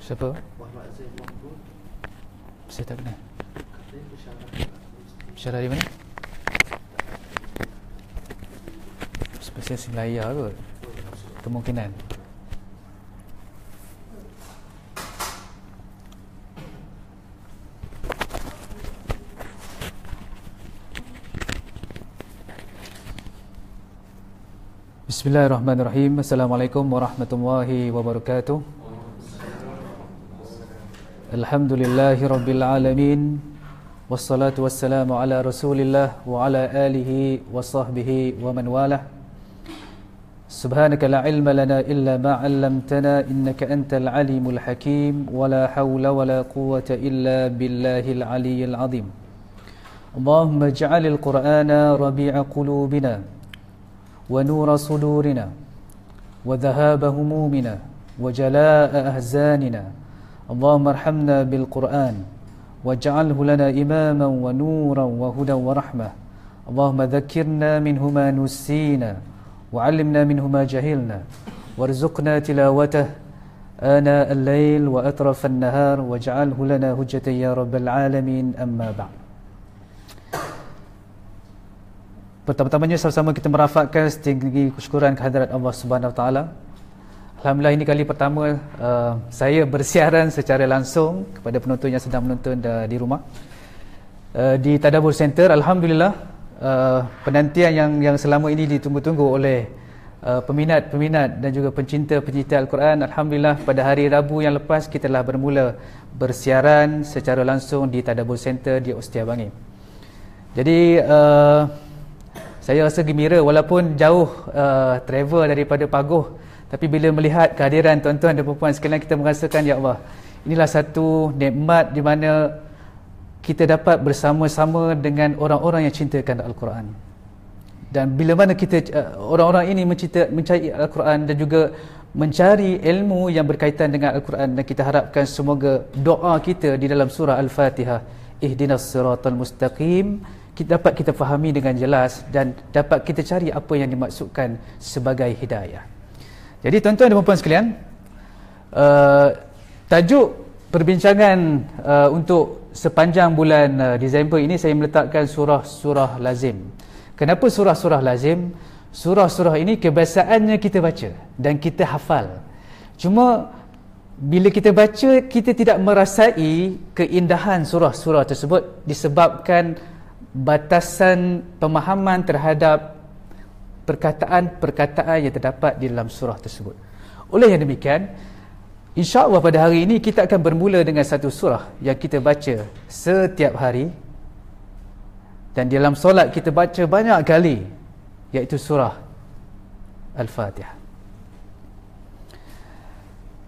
Siapa? Saya tak kenal. Syarah di mana? Spesialis Melaya kot. Kemungkinan. Bismillahirrahmanirrahim. Assalamualaikum warahmatullahi wabarakatuh. Alhamdulillahi rabbil alamin. Wassalatu wassalamu ala rasulillah wa ala alihi wa sahbihi wa man walah. Subhanaka la ilma lana illa ma 'allamtana innaka antal alimul hakim. Wa la hawla wa la quwwata illa billahil aliyyil azim. Allahumma ij'alil qur'ana rabi'a qulubina wa nura sudurina wa dhahaba humumina wa jalaa'a ahzanina. Allahumma arhamna bil Qur'an waj'alhu lana imaman wa nuran wa hudan wa rahmah. Allahumma dhakkirna minhu ma nusina wa 'allimna minhu ma jahilna warzuqna tilawatah ana al-lail wa atraf an-nahar waj'alhu lana hujjatan ya rabbal alamin. Amma ba'd. Pertama-tamanya sama-sama kita merafakkan setinggi kesyukuran kehadirat Allah Subhanahu Wa Taala. Alhamdulillah, ini kali pertama saya bersiaran secara langsung kepada penonton yang sedang menonton di rumah di Tadabbur Center. Alhamdulillah, penantian yang selama ini ditunggu-tunggu oleh peminat-peminat dan juga pencinta-pencinta Al-Quran. Alhamdulillah, pada hari Rabu yang lepas kita telah bermula bersiaran secara langsung di Tadabbur Center di Ostia Bangi. Jadi saya rasa gembira walaupun jauh travel daripada Pagoh, tapi bila melihat kehadiran tuan-tuan dan puan-puan sekalian, kita merasakan, ya Allah, inilah satu nikmat di mana kita dapat bersama-sama dengan orang-orang yang cintakan Al-Quran. Dan bila mana kita orang-orang ini mencari Al-Quran dan juga mencari ilmu yang berkaitan dengan Al-Quran, dan kita harapkan semoga doa kita di dalam surah Al-Fatihah, ihdinas siratal mustaqim, dapat kita fahami dengan jelas dan dapat kita cari apa yang dimaksudkan sebagai hidayah. Jadi tuan-tuan dan puan-puan sekalian, tajuk perbincangan untuk sepanjang bulan Disember ini saya meletakkan surah-surah lazim. Kenapa surah-surah lazim? Surah-surah ini kebiasaannya kita baca dan kita hafal. Cuma bila kita baca, kita tidak merasai keindahan surah-surah tersebut disebabkan batasan pemahaman terhadap perkataan-perkataan yang terdapat di dalam surah tersebut. Oleh yang demikian, insya-Allah pada hari ini kita akan bermula dengan satu surah yang kita baca setiap hari, dan di dalam solat kita baca banyak kali, iaitu surah Al-Fatihah.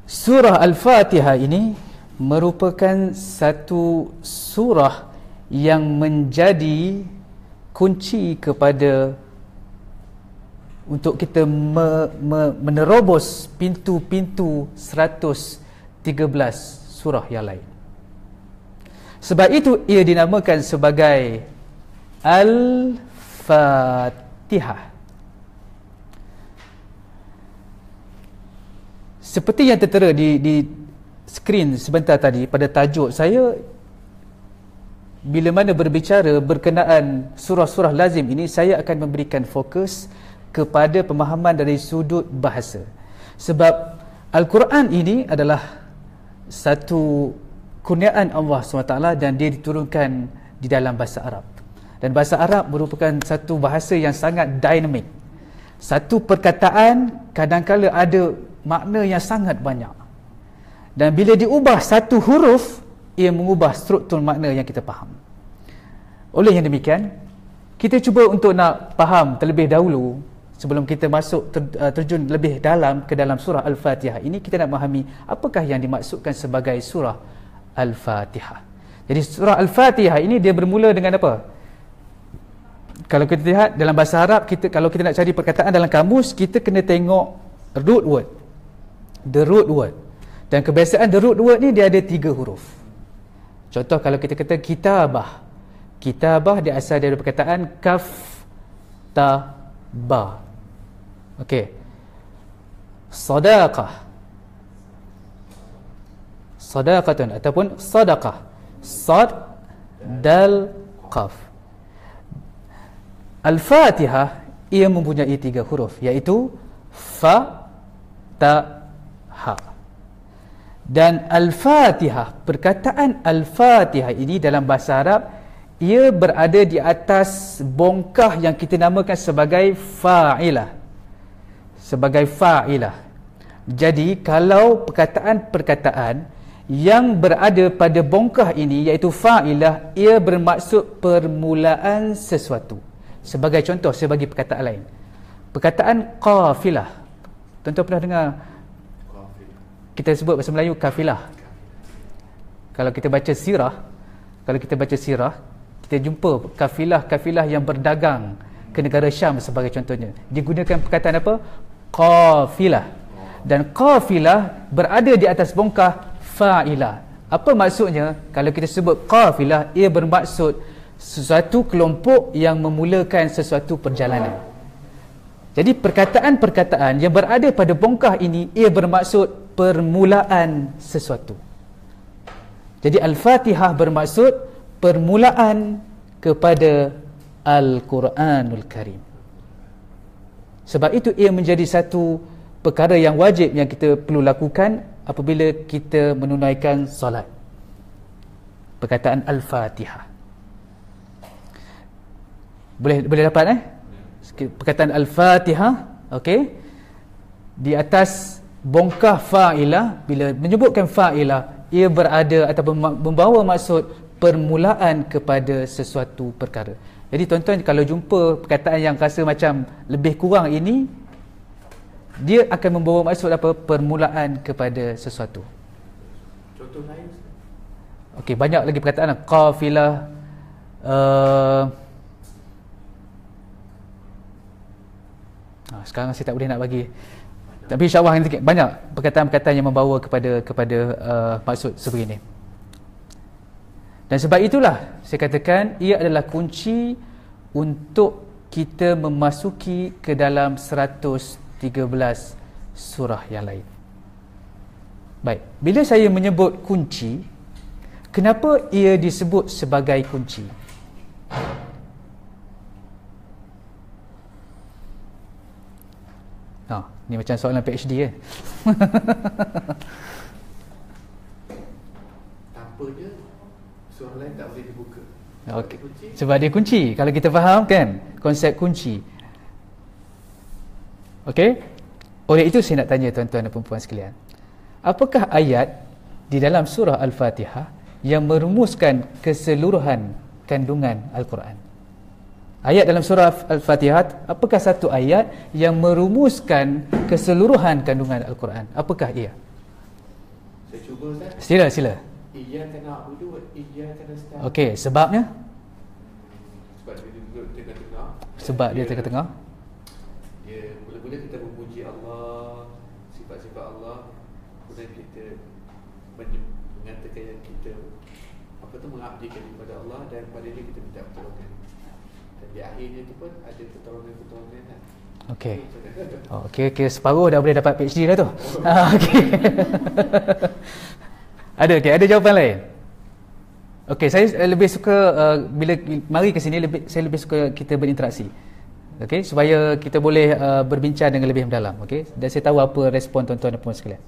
Surah Al-Fatihah ini merupakan satu surah yang menjadi kunci kepada untuk kita menerobos pintu-pintu 113 surah yang lain. Sebab itu ia dinamakan sebagai Al-Fatihah. Seperti yang tertera di skrin sebentar tadi pada tajuk saya, bila mana berbicara berkenaan surah-surah lazim ini, saya akan memberikan fokus kepada pemahaman dari sudut bahasa. Sebab Al-Quran ini adalah satu kurniaan Allah SWT dan dia diturunkan di dalam bahasa Arab. Dan bahasa Arab merupakan satu bahasa yang sangat dinamik. Satu perkataan kadang-kala ada makna yang sangat banyak. Dan bila diubah satu huruf, ia mengubah struktur makna yang kita faham. Oleh yang demikian, kita cuba untuk nak faham terlebih dahulu sebelum kita masuk terjun lebih dalam ke dalam surah Al-Fatihah ini, kita nak memahami apakah yang dimaksudkan sebagai surah Al-Fatihah. Jadi surah Al-Fatihah ini dia bermula dengan apa? Kalau kita lihat dalam bahasa Arab, kalau kita nak cari perkataan dalam kamus, kita kena tengok root word, the root word. Dan kebiasaan the root word ni dia ada 3 huruf. Contoh kalau kita kata kitabah, kitabah dia asal dari perkataan kaf ta ba. Okey. Sadaqah, sadaqatun ataupun sadaqah, sad dal qaf. Al-Fatihah ia mempunyai 3 huruf, iaitu fa ta ha. Dan Al-Fatihah, perkataan Al-Fatihah ini dalam bahasa Arab, ia berada di atas bongkah yang kita namakan sebagai fa'ilah. Sebagai fa'ilah. Jadi kalau perkataan-perkataan yang berada pada bongkah ini, iaitu fa'ilah, ia bermaksud permulaan sesuatu. Sebagai contoh, saya bagi perkataan lain. Perkataan qafilah. Tuan-tuan pernah dengar kita sebut bahasa Melayu kafilah. Kalau kita baca sirah, kita jumpa kafilah yang berdagang ke negara Syam sebagai contohnya. Digunakan perkataan apa? Qafilah. Dan qafilah berada di atas bongkah fa'ilah. Apa maksudnya? Kalau kita sebut qafilah, ia bermaksud sesuatu kelompok yang memulakan sesuatu perjalanan. Jadi perkataan-perkataan yang berada pada bongkah ini, ia bermaksud permulaan sesuatu. Jadi Al-Fatihah bermaksud permulaan kepada Al-Quranul Karim. Sebab itu ia menjadi satu perkara yang wajib yang kita perlu lakukan apabila kita menunaikan solat. Perkataan Al-Fatihah. Boleh dapat perkataan Al-Fatihah, okey? Di atas bongkah fa'ilah, bila menyebutkan fa'ilah, ia berada ataupun membawa maksud permulaan kepada sesuatu perkara. Jadi tuan-tuan kalau jumpa perkataan yang rasa macam lebih kurang ini, dia akan membawa maksud apa? Permulaan kepada sesuatu. Contoh lain? Okey, banyak lagi perkataan qafilah, sekarang saya tak boleh nak bagi. Tapi insya-Allah nanti banyak perkataan-perkataan yang membawa kepada maksud sebegini. Dan sebab itulah saya katakan ia adalah kunci untuk kita memasuki ke dalam 113 surah yang lain. Baik, bila saya menyebut kunci, kenapa ia disebut sebagai kunci? Ni macam soalan PhD Tanpa dia surah lain tak boleh dibuka. Okay. Sebab dia kunci. Kalau kita faham kan konsep kunci. Okey. Oleh itu saya nak tanya tuan-tuan dan puan-puan sekalian, apakah ayat di dalam surah Al-Fatihah yang merumuskan keseluruhan kandungan Al-Quran? Ayat dalam surah Al-Fatihah, apakah satu ayat yang merumuskan keseluruhan kandungan Al-Quran? Apakah ia? Saya cuba, Ustaz. Sila. Iyyaka na'budu wa iyyaka nasta'in. Okey, sebabnya? Sebab dia duduk tengah-tengah. Sebab dia tengah-tengah. Ya, mula-mula kita memuji Allah, sifat-sifat Allah, kemudian kita mengatakan yang kita mengabdikan kepada Allah, dan pada dia kita minta pertolongan. Dan di akhirnya tu pun ada pertolongan. Okey. Okey, separuh dah boleh dapat PhD dah tu. Okey. Ada jawapan lain? Okey, saya lebih suka bila mari ke sini saya lebih suka kita berinteraksi. Okey, supaya kita boleh berbincang dengan lebih mendalam, okey? Dan saya tahu apa respon tuan-tuan dan puan sekalian.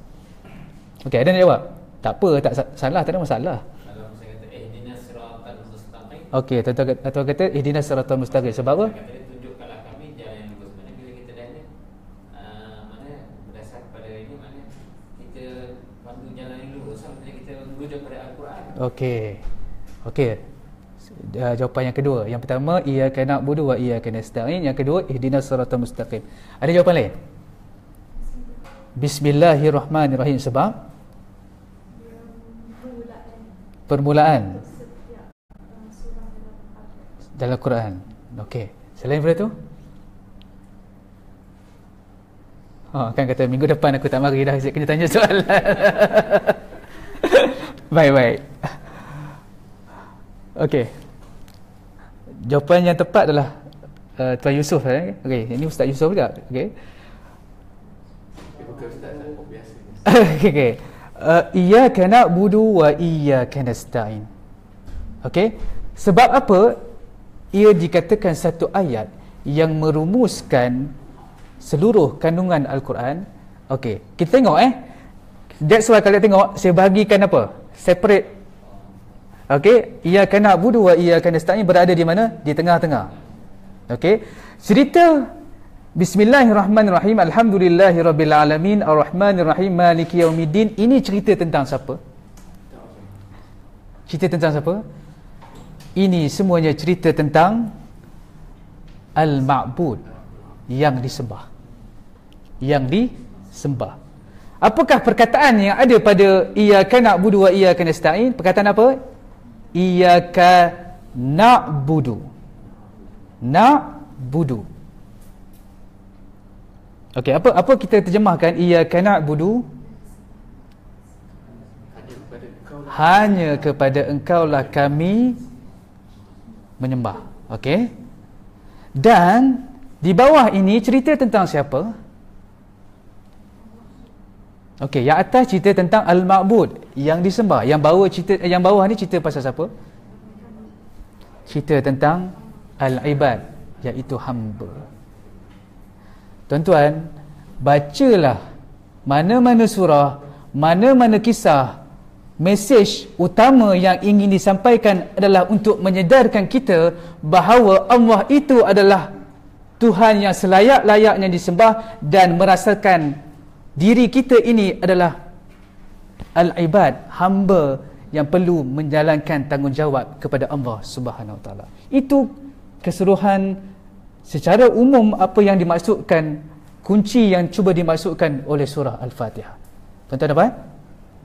Okey, ada nak jawab? Tak apa, tak salah, tak ada masalah. Kalau saya kata ihdinas siratal mustaqim. Okey, tuan-tuan kata ihdinas siratal mustaqim. Sebab apa? Tunjukkanlah kami jalan yang lurus. Mana bila kita dah mana berdasar kepada ini, mana kita pandu jalan yang lurus, maksudnya kita merujuk pada Al-Quran. Okey. Jawapan yang kedua. Yang pertama, iyyaka na'budu wa iyyaka nasta'in. Yang kedua, ihdinas siratal mustaqim. Ada jawapan lain? Bismillahirrahmanirrahim. Sebab permulaan dalam Quran. Okey. Selain daripada tu? Kan kata minggu depan aku tak mari dah, saya kena tanya soalan. Baik. Okey. Jawapan yang tepat adalah Tuan Yusof. Okey, ini Ustaz Yusof juga. Okey. Bukan Ustaz, aku biasa. Okey. Iyyaka na'budu wa iyyaka nasta'in. Okey. Sebab apa ia dikatakan satu ayat yang merumuskan seluruh kandungan Al-Quran? Okey, kita tengok that's why kalau tengok saya bahagikan apa? Separate. Okey, iyyaka na'budu wa iyyaka nasta'in berada di mana? Di tengah-tengah. Okey. Cerita Bismillahirrahmanirrahim, Alhamdulillahirabbil alamin, Arrahmanirrahim, Maliki yaumiddin. Ini cerita tentang siapa? Cerita tentang siapa? Ini semuanya cerita tentang Al-Ma'bud, yang disembah. Yang disembah. Apakah perkataan yang ada pada iyyaka na'budu wa iyyaka nasta'in? Perkataan apa? Iyyaka na'budu. Na'budu. Okey, apa kita terjemahkan iyyaka na'budu? Hanya kepada engkau lah kami menyembah. Okey. Dan di bawah ini cerita tentang siapa? Okey, yang atas cerita tentang Al-Ma'bud, yang disembah. Yang bawah ni cerita pasal siapa? Cerita tentang Al-Ibad, iaitu hamba. Tuan-tuan, bacalah mana-mana surah, mana-mana kisah. Mesej utama yang ingin disampaikan adalah untuk menyedarkan kita bahawa Allah itu adalah Tuhan yang selayak-layaknya disembah, dan merasakan diri kita ini adalah al-ibad, hamba yang perlu menjalankan tanggungjawab kepada Allah Subhanahu Wa Taala. Itu keseluruhan secara umum apa yang dimaksudkan, kunci yang cuba dimaksudkan oleh surah Al-Fatihah. Tuan-tuan dapat?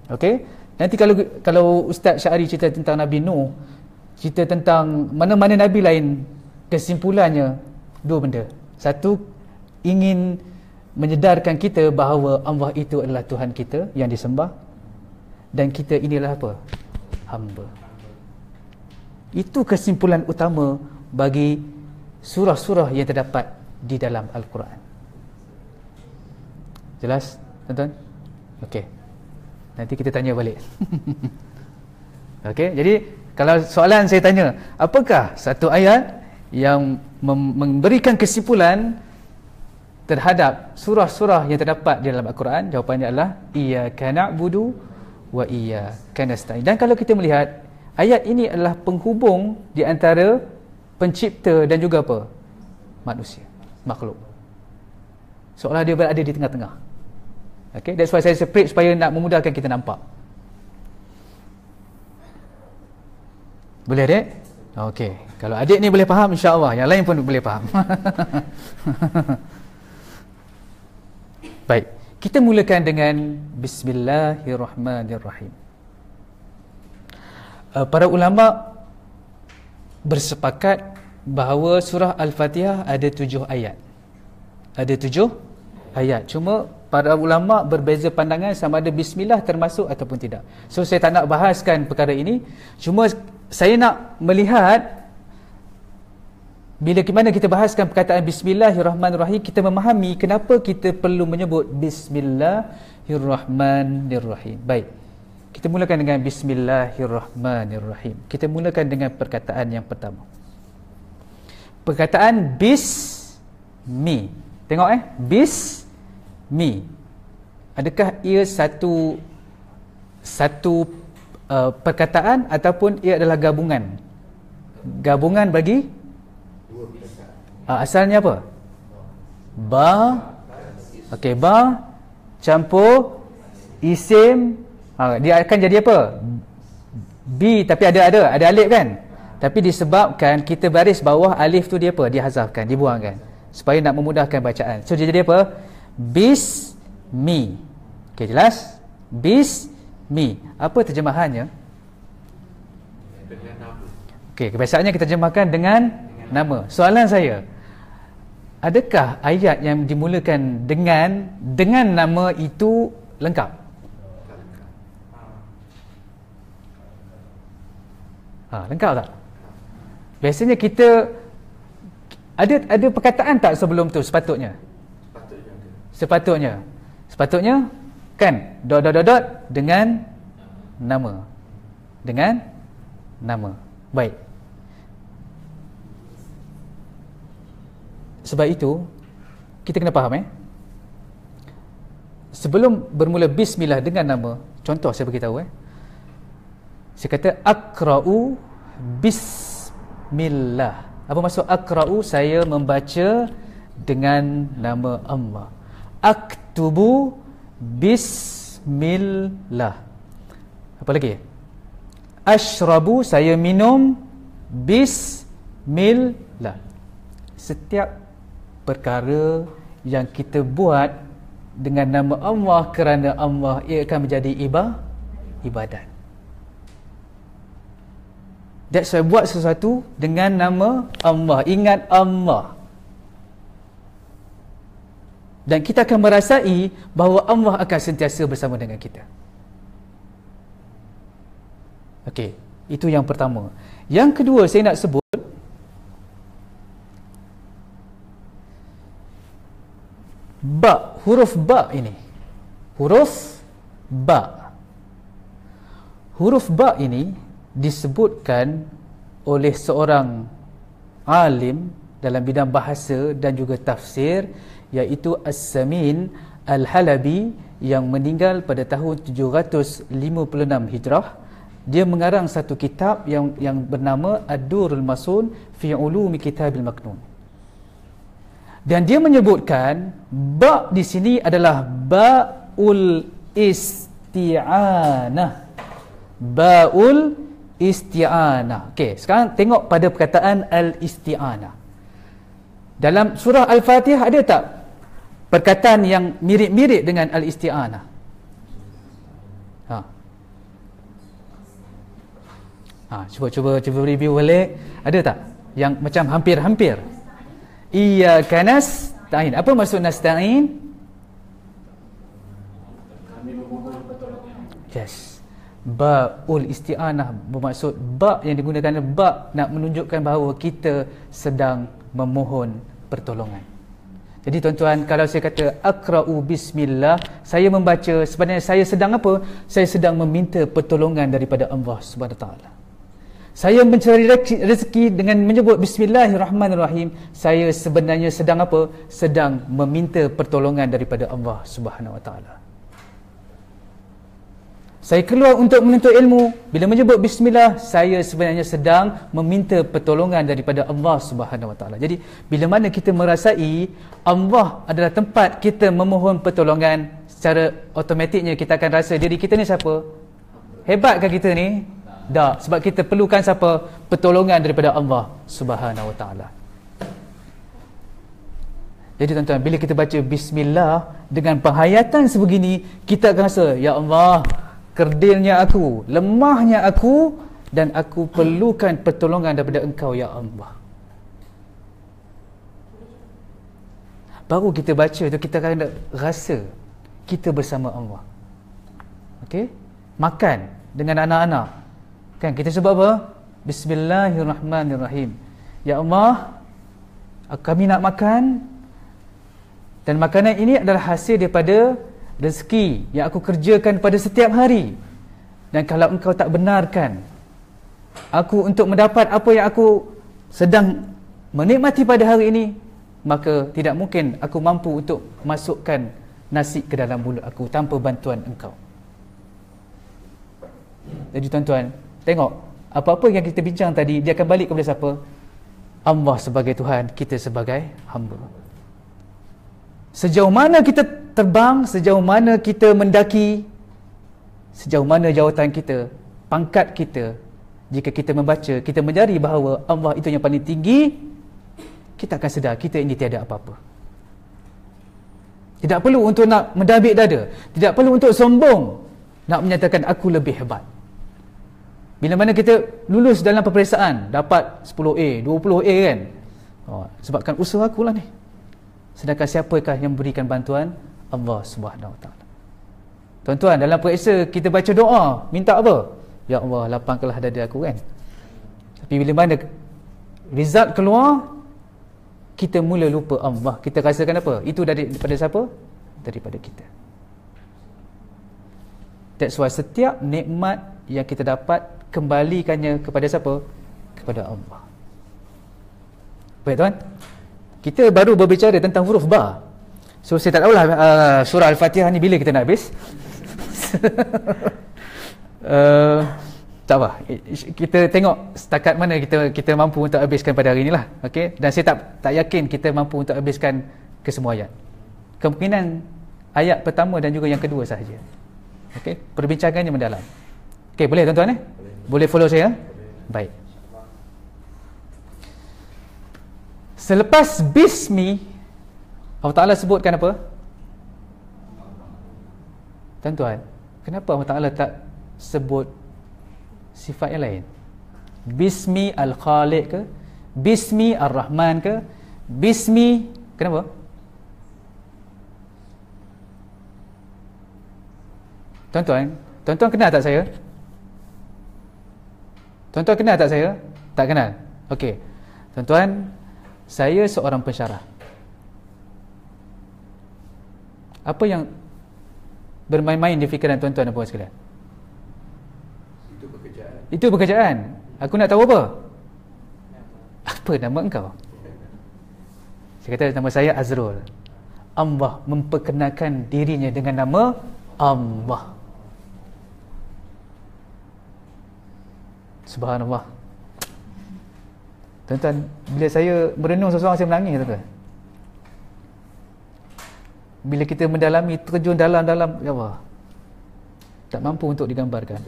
Okey. Nanti kalau Ustaz Syari cerita tentang Nabi Nuh, cerita tentang mana-mana Nabi lain, kesimpulannya dua benda. Satu, ingin menyedarkan kita bahawa Allah itu adalah Tuhan kita yang disembah, dan kita inilah apa? Hamba. Itu kesimpulan utama bagi surah-surah yang terdapat di dalam Al-Quran. Jelas, tuan-tuan? Okey. Nanti kita tanya balik. Okey, jadi kalau soalan saya tanya, apakah satu ayat yang memberikan kesimpulan terhadap surah-surah yang terdapat di dalam Al-Quran? Jawapannya adalah iyyaka na'budu wa iyyaka nasta'in. Dan kalau kita melihat, ayat ini adalah penghubung di antara pencipta dan juga apa? Manusia, makhluk. Seolah dia berada di tengah-tengah. Okay, that's why saya separate supaya nak memudahkan kita nampak. Boleh adik? Okey. Kalau adik ni boleh faham, insya-Allah yang lain pun boleh faham. Baik, kita mulakan dengan Bismillahirrahmanirrahim. Para ulama bersepakat bahawa surah Al-Fatihah ada 7 ayat. Ada 7 ayat. Cuma para ulama berbeza pandangan sama ada bismillah termasuk ataupun tidak. So saya tak nak bahaskan perkara ini. Cuma saya nak melihat bila mana kita bahaskan perkataan Bismillahirrahmanirrahim, kita memahami kenapa kita perlu menyebut Bismillahirrahmanirrahim. Baik, kita mulakan dengan Bismillahirrahmanirrahim. Kita mulakan dengan perkataan yang pertama. Perkataan Bismi. Tengok Bismi. Adakah ia satu perkataan ataupun ia adalah gabungan? Gabungan bagi asalnya apa? Ba. Okey, ba campur isim. Dia akan jadi apa? Bi, tapi ada alif kan? Tapi disebabkan kita baris bawah alif tu dia apa? Dihazafkan, dibuangkan supaya nak memudahkan bacaan. So dia jadi apa? Bismi. Okey, jelas? Bismi. Apa terjemahannya? Dengan nama. Okey, kebiasaannya kita terjemahkan dengan nama. Soalan saya, adakah ayat yang dimulakan dengan nama itu lengkap? Lengkap tak? Biasanya kita ada perkataan tak sebelum tu sepatutnya? Sepatutnya kan dot dengan nama. Baik. Sebab itu kita kena faham sebelum bermula bismillah dengan nama, contoh saya beritahu saya kata aqra'u bismillah. Apa maksud aqra'u? Saya membaca dengan nama Allah. Aktubu bismillah. Apa lagi? Ashrabu, saya minum bismillah. Setiap perkara yang kita buat dengan nama Allah, kerana Allah, ia akan menjadi ibadat. That's why buat sesuatu dengan nama Allah, ingat Allah, dan kita akan merasai bahawa Allah akan sentiasa bersama dengan kita. Okey, itu yang pertama. Yang kedua saya nak sebut, ba, huruf ba ini. Huruf ba ini disebutkan oleh seorang alim dalam bidang bahasa dan juga tafsir, iaitu As-Samin Al-Halabi, yang meninggal pada tahun 756 Hijrah. Dia mengarang satu kitab yang bernama Ad-Durrul Masun fi Ulumi Kitabil Maknun. Dan dia menyebutkan ba di sini adalah baul isti'anah. Baul isti'anah. Okey, sekarang tengok pada perkataan al-isti'anah. Dalam surah Al-Fatihah ada tak perkataan yang mirip-mirip dengan al-isti'anah? Cuba review balik. Ada tak yang macam hampir-hampir? Iyyaka nasta'in. Apa maksud nasta'in? Yes. Ba'ul isti'anah bermaksud ba yang digunakan, ba nak menunjukkan bahawa kita sedang memohon pertolongan. Jadi tuan-tuan, kalau saya kata aqra'u bismillah, saya membaca, sebenarnya saya sedang apa? Saya sedang meminta pertolongan daripada Allah Subhanahu Wa Taala. Saya mencari rezeki dengan menyebut bismillahirrahmanirrahim. Saya sebenarnya sedang apa? Sedang meminta pertolongan daripada Allah Subhanahu Wa Taala. Saya keluar untuk menuntut ilmu. Bila menyebut bismillah, saya sebenarnya sedang meminta pertolongan daripada Allah Subhanahu Wa Taala. Jadi bila mana kita merasai Allah adalah tempat kita memohon pertolongan, secara automatiknya kita akan rasa diri kita ni siapa? Hebatkah kita ni? Tak, sebab kita perlukan siapa? Pertolongan daripada Allah Subhanahu Wa Taala. Jadi tuan-tuan, bila kita baca bismillah dengan penghayatan sebegini, kita akan rasa, ya Allah, kerdilnya aku, lemahnya aku, dan aku perlukan pertolongan daripada Engkau, ya Allah. Baru kita baca tu, kita akan rasa kita bersama Allah. Okey? Makan dengan anak-anak, kan kita sebut apa? Bismillahirrahmanirrahim. Ya Allah, kami nak makan, dan makanan ini adalah hasil daripada rezeki yang aku kerjakan pada setiap hari. Dan kalau Engkau tak benarkan aku untuk mendapat apa yang aku sedang menikmati pada hari ini, maka tidak mungkin aku mampu untuk masukkan nasi ke dalam mulut aku tanpa bantuan Engkau. Jadi tuan-tuan, tengok, apa-apa yang kita bincang tadi, dia akan balik kepada siapa? Allah sebagai Tuhan, kita sebagai hamba. Sejauh mana kita terbang, sejauh mana kita mendaki, sejauh mana jawatan kita, pangkat kita, jika kita membaca, kita menyadari bahawa Allah itu yang paling tinggi, kita akan sedar kita ini tiada apa-apa. Tidak perlu untuk nak mendabik dada, tidak perlu untuk sombong nak menyatakan aku lebih hebat. Bila mana kita lulus dalam peperiksaan dapat 10A, 20A kan, sebabkan usaha aku lah ni. Sedangkan siapakah yang memberikan bantuan? Allah Subhanahu Wa Taala. Tuan-tuan, dalam periksa kita baca doa, minta apa? Ya Allah, lapangkanlah dada aku kan. Tapi bila mana result keluar, kita mula lupa Allah. Kita rasakan apa? Itu daripada siapa? Daripada kita. That's why setiap nikmat yang kita dapat, kembalikannya kepada siapa? Kepada Allah. Baik tuan, kita baru berbicara tentang huruf ba. So saya tak tahulah surah Al-Fatihah ni bila kita nak habis. Tak apa, kita tengok setakat mana kita mampu untuk habiskan pada hari inilah. Okey, dan saya tak yakin kita mampu untuk habiskan kesemua ayat. Kemungkinan ayat pertama dan juga yang kedua sahaja. Okey, perbincangannya mendalam. Okey, boleh tuan-tuan Boleh follow saya? Baik. Selepas bismi, Allah Ta'ala sebutkan apa? Tuan-tuan, kenapa Allah Ta'ala tak sebut sifat yang lain? Bismi Al-Khaliq ke? Bismi Ar-Rahman ke? Bismi, kenapa? Tuan-tuan kenal tak saya? Tuan-tuan kenal tak saya? Tak kenal? Okey. Tuan-tuan, saya seorang pensyarah. Apa yang bermain-main di fikiran tuan-tuan dan puan sekalian? Itu pekerjaan. Aku nak tahu apa? Apa nama engkau? Saya kata nama saya Azrul. Allah memperkenalkan dirinya dengan nama Allah. Subhanallah. Tuan-tuan, bila saya merenung seseorang, saya menangis, tuan-tuan. Bila kita mendalami, terjun dalam-dalam, ya Allah, tak mampu untuk digambarkan.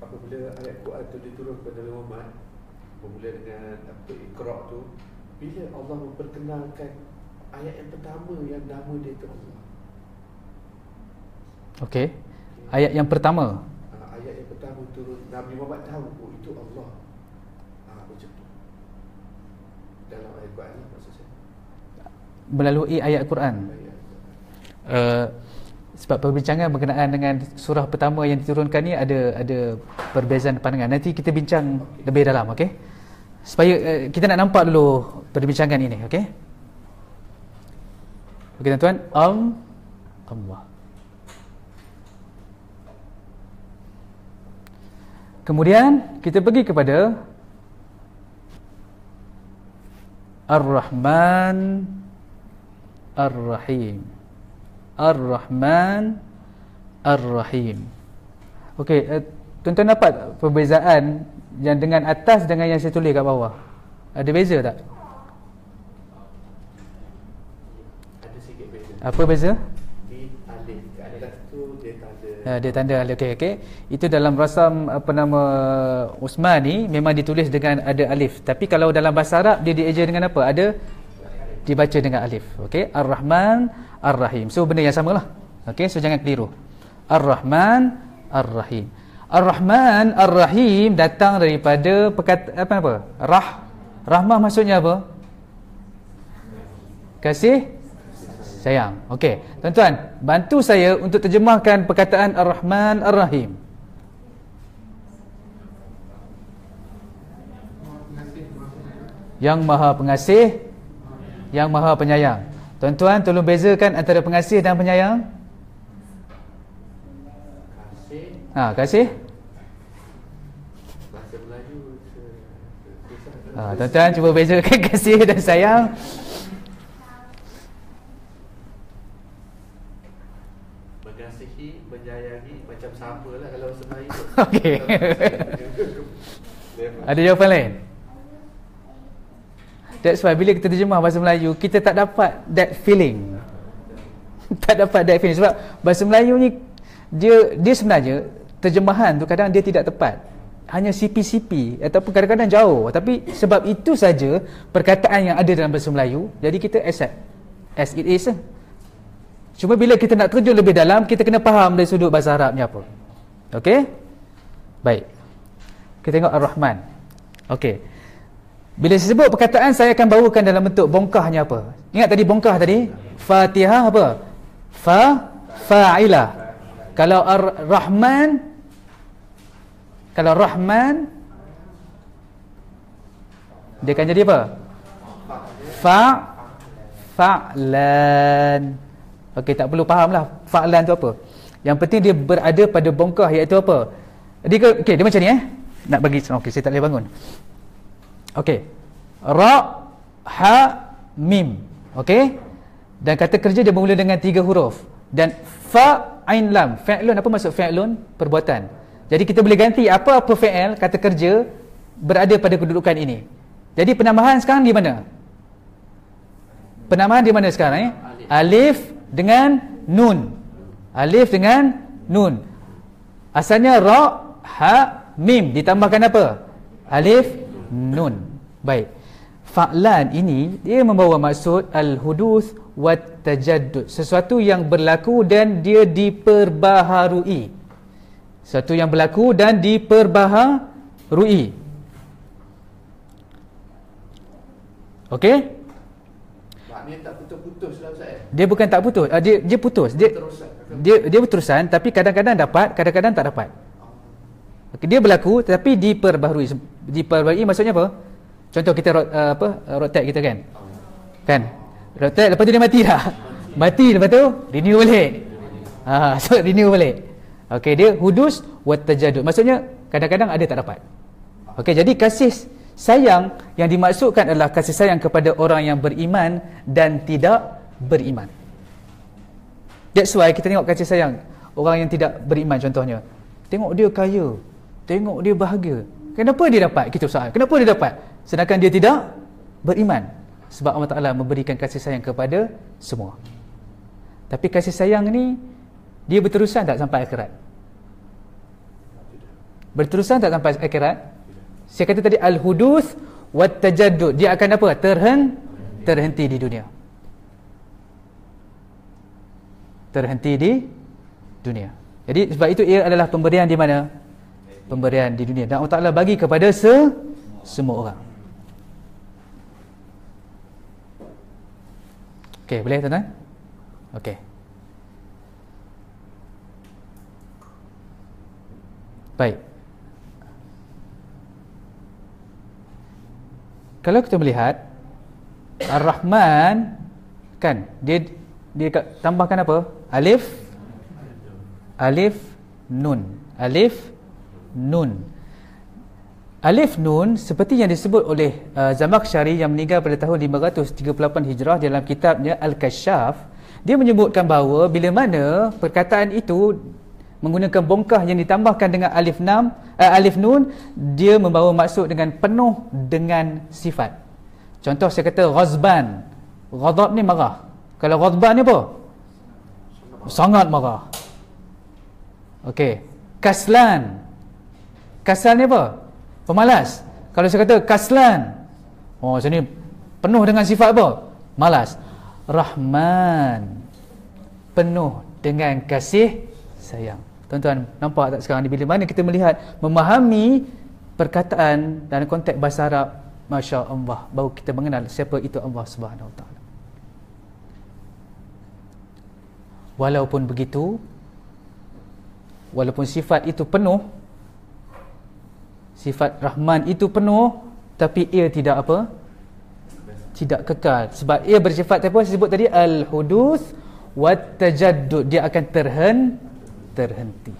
Apabila ayat Quran tu diturun kepada Nabi Muhammad, bermula dengan Iqra tu, bila Allah memperkenalkan ayat yang pertama yang nama dia itu Allah. Okey. Ayat yang pertama. Ayat yang pertama turun, Nabi Muhammad tahu itu Allah. Macam tu. Dalam ayat Quran lah maksud saya. Melalui ayat Quran. Sebab perbincangan berkenaan dengan surah pertama yang diturunkan ni ada perbezaan pandangan. Nanti kita bincang lebih dalam, okey? Supaya kita nak nampak dulu perbincangan ini, okey? Okey tuan-tuan, Allah. Kemudian kita pergi kepada Ar-Rahman Ar-Rahim. Ar-Rahman Ar-Rahim. Okey, tuan-tuan dapat perbezaan yang dengan atas dengan yang saya tulis kat bawah? Ada beza tak? Ada sikit beza. Apa beza? Di alif. Atas tu dia tanda. Dia tanda alif. Okey. Itu dalam rasam apa nama Usman ni memang ditulis dengan ada alif. Tapi kalau dalam bahasa Arab dia dieja dengan apa? Ada dibaca dengan alif. Okey, Ar-Rahman Ar-Rahim. So benda yang samalah. Okey, so jangan keliru. Ar-Rahman Ar-Rahim. Ar-Rahman Ar-Rahim datang daripada apa? Rahmah maksudnya apa? Kasih sayang. Okey, tuan-tuan, bantu saya untuk terjemahkan perkataan Ar-Rahman Ar-Rahim. Yang Maha Pengasih, yang Maha Penyayang. Tuan-tuan, tolong bezakan antara pengasih dan penyayang. Kasih. Bahasa Melayu tuan-tuan cuba bezakan kasih dan sayang. Mengasihi, menyayangi macam sama lah kalau bahasa Melayu. Okey. Ada jawapan lain? That's why bila kita terjemah bahasa Melayu, kita tak dapat that feeling. Tak dapat that feeling. Sebab bahasa Melayu ni dia sebenarnya terjemahan tu kadang dia tidak tepat. hanya sipi-sipi ataupun kadang-kadang jauh, tapi sebab itu saja perkataan yang ada dalam bahasa Melayu, jadi kita accept as it is. Cuma bila kita nak terjun lebih dalam, kita kena faham dari sudut bahasa Arabnya apa. Okey? Baik. Kita tengok Ar-Rahman. Okey. Bila saya sebut perkataan, saya akan bawakan dalam bentuk bongkahnya apa. Ingat tadi bongkah tadi? Fatihah apa? Fa'ilah. Kalau Ar-Rahman, kalau Rahman, dia akan jadi apa? Fa'lan. Okey, tak perlu fahamlah fa'lan tu apa. Yang penting dia berada pada bongkah, iaitu apa? Okey, dia macam ni Nak bagi, okey, saya tak boleh bangun. Okey. Ra, ha, mim. Okey? Dan kata kerja dia bermula dengan 3 huruf. Dan fa, ain, lam. Fi'lun, apa maksud fi'lun? Perbuatan. Jadi kita boleh ganti apa-apa fi'il, kata kerja, berada pada kedudukan ini. Jadi penambahan sekarang di mana? Penambahan di mana sekarang? Alif dengan nun. Alif dengan nun. Asalnya ra, ha, mim. Ditambahkan apa? Alif, nun. Baik. Fa'lan ini dia membawa maksud al-huduth wat tajaddud. Sesuatu yang berlaku dan dia diperbaharui. Sesuatu yang berlaku dan diperbaharui. Okey? Maknanya tak putus-putus lah Ustaz. Dia bukan tak putus. Dia putus. Dia berterusan, tapi kadang-kadang dapat, kadang-kadang tak dapat. Okay, dia berlaku tetapi diperbaharui. Diperbaharui maksudnya apa? Contoh kita rotek kita kan. Rotek lepas tu dia mati dah. Mati lepas tu renew balik. So renew balik. Okey, dia hudus wa tajaddud. Maksudnya kadang-kadang ada tak dapat. Okey, jadi kasih sayang yang dimaksudkan adalah kasih sayang kepada orang yang beriman dan tidak beriman. That's why kita tengok kasih sayang orang yang tidak beriman contohnya. Tengok dia kaya, tengok dia bahagia. Kenapa dia dapat? Kita soal. Kenapa dia dapat? Sedangkan dia tidak beriman. Sebab Allah Ta'ala memberikan kasih sayang kepada semua. Tapi kasih sayang ni, dia berterusan tak sampai akhirat? Berterusan tak sampai akhirat? Saya kata tadi al-huduth wat tajaddud. Dia akan apa? Terhenti di dunia. Terhenti di dunia. Jadi sebab itu ia adalah pemberian di mana? Pemberian di dunia. Dan Allah Ta'ala bagi kepada semua orang. Okey, boleh tuan-tuan? Okey. Baik. Kalau kita melihat Ar-Rahman kan dia tambahkan apa? Alif nun. Alif nun. Alif nun seperti yang disebut oleh Zamakhsyari yang meninggal pada tahun 538 Hijrah dalam kitabnya Al-Kashaf. Dia menyebutkan bahawa bila mana perkataan itu menggunakan bongkah yang ditambahkan dengan alif nun, dia membawa maksud dengan penuh dengan sifat. Contoh saya kata ghazban. Ghadab ni marah. Kalau ghadban ni apa? Sangat marah. Okey. Kaslan. Kaslan ni apa? Pemalas. Kalau saya kata kaslan, sini penuh dengan sifat apa? Malas. Rahman, penuh dengan kasih sayang. Tuan-tuan nampak tak sekarang ni bila mana kita melihat memahami perkataan dan konteks bahasa Arab, Masya Allah, baru kita mengenal siapa itu Allah Subhanahu Wa Taala. Walaupun begitu, walaupun sifat itu penuh, sifat Rahman itu penuh, tapi ia tidak apa? Tidak kekal. Sebab ia bersifat apa? Saya sebut tadi al-huduth wat tajaddud. Dia akan terhenti.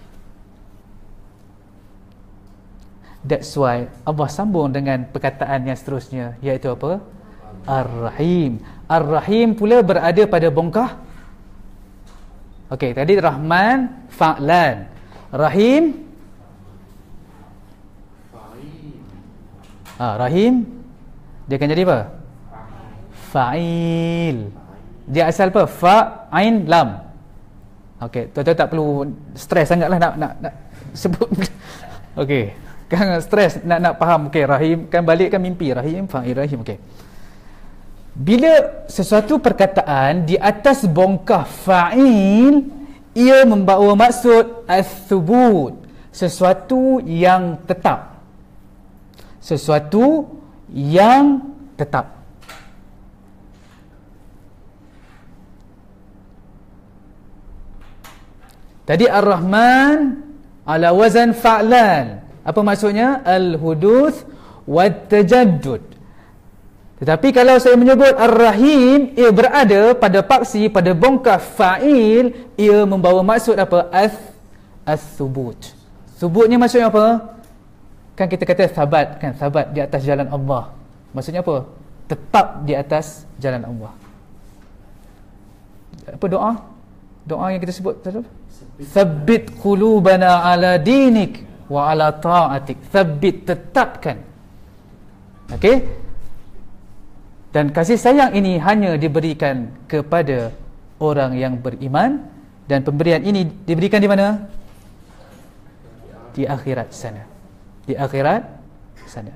That's why Allah sambung dengan perkataan yang seterusnya, iaitu apa? Ar-Rahim. Ar-Rahim pula berada pada bongkah. Okey, tadi Rahman fa'lan. Rahim Rahim dia akan jadi apa? Fa'il. Dia asal apa? Fa'ain lam. Okey, tuan-tuan tak perlu stres sangatlah nak sebut. Okey. Kan stres nak faham. Okey, rahim kan balik kan mimpi. Rahim, fa'il, rahim. Okey. Bila sesuatu perkataan di atas bongkah fa'il, ia membawa maksud as-thubut, sesuatu yang tetap. Sesuatu yang tetap. Tadi Ar-Rahman ala wazan fa'lan. Apa maksudnya? Al-huduth wat-tajaddud. Tetapi kalau saya menyebut Ar-Rahim, ia berada pada paksi, pada bongkah fa'il, ia membawa maksud apa? As-thubut. Thubutnya maksudnya apa? Kan kita kata sabat, kan? Sabat di atas jalan Allah. Maksudnya apa? Tetap di atas jalan Allah. Apa doa? Doa yang kita sebut tadi? Thabbit qulubana ala dinik wa ala ta'atik. Thabbit, tetapkan. Okey? Dan kasih sayang ini hanya diberikan kepada orang yang beriman, dan pemberian ini diberikan di mana? Di akhirat sana. Di akhirat sana.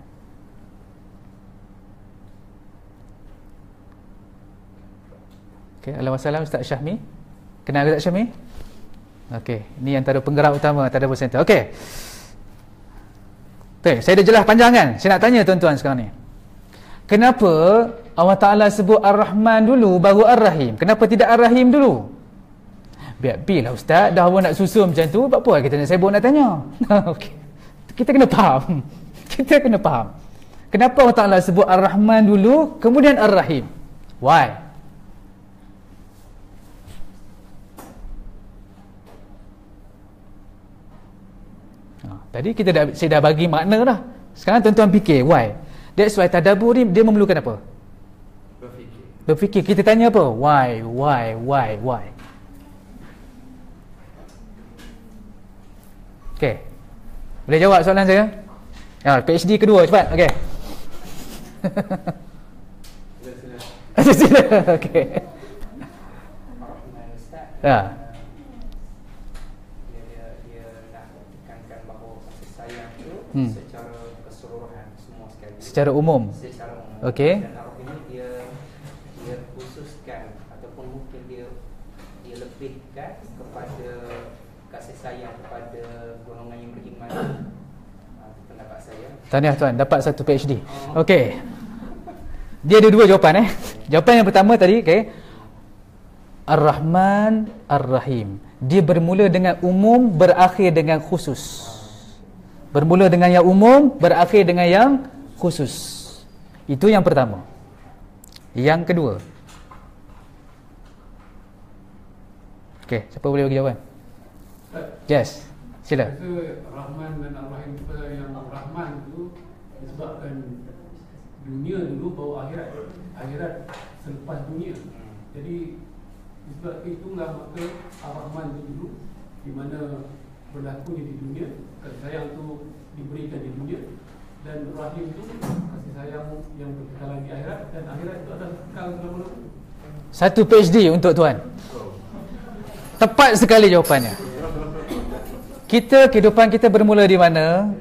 Okey, Assalamualaikum Ustaz Syahmi. Kenal Ustaz Syahmi? Okey, ini antara penggerak utama Tadabbur Center. Okey. Okey, saya dah jelas panjang kan? Saya nak tanya tuan-tuan sekarang ni. Kenapa Allah Ta'ala sebut Ar-Rahman dulu baru Ar-Rahim? Kenapa tidak Ar-Rahim dulu? Biar lah Ustaz, dah awak nak susun macam tu, buat apa kita nak sibuk nak tanya? Okey. Kita kena faham. Kita kena faham. Kenapa Allah Ta'ala sebut Ar-Rahman dulu, kemudian Ar-Rahim? Why? Tadi saya dah bagi makna dah. Sekarang tuan-tuan fikir why. That's why tadabbur ni dia memerlukan apa? Berfikir. Kita tanya apa? Why? Okey. Boleh jawab soalan saya? Ya, PhD kedua cepat. Okey. Sila. Okey. Ya. Secara keseluruhan semua sekali. Secara umum. Okey. Dan Ar-Rahim ini dia khususkan ataupun mungkin dia lebihkan kepada kasih sayang kepada golongan yang beriman. Pendapat saya. Tahniah tuan, dapat satu PhD. Okey. Dia ada dua jawapan Jawapan yang pertama tadi, okey. Ar-Rahman, Ar-Rahim. Dia bermula dengan umum, berakhir dengan khusus. Bermula dengan yang umum, berakhir dengan yang khusus. Itu yang pertama. Yang kedua. Okey, siapa boleh bagi jawapan? Yes, sila. Rahman dan Ar-Rahim, yang Rahman itu disebabkan dunia dulu baru akhirat selepas dunia. Jadi disebab itulah maka Ar-Rahman itu dulu di mana berlakunya di dunia, kasih sayang itu diberikan di dunia, dan Rahim itu kasih sayang yang berkekalan di akhirat, dan akhirat itu adalah kekal selama-lamanya. Satu PhD untuk tuan. Tepat sekali jawapannya. Kehidupan kita bermula di mana?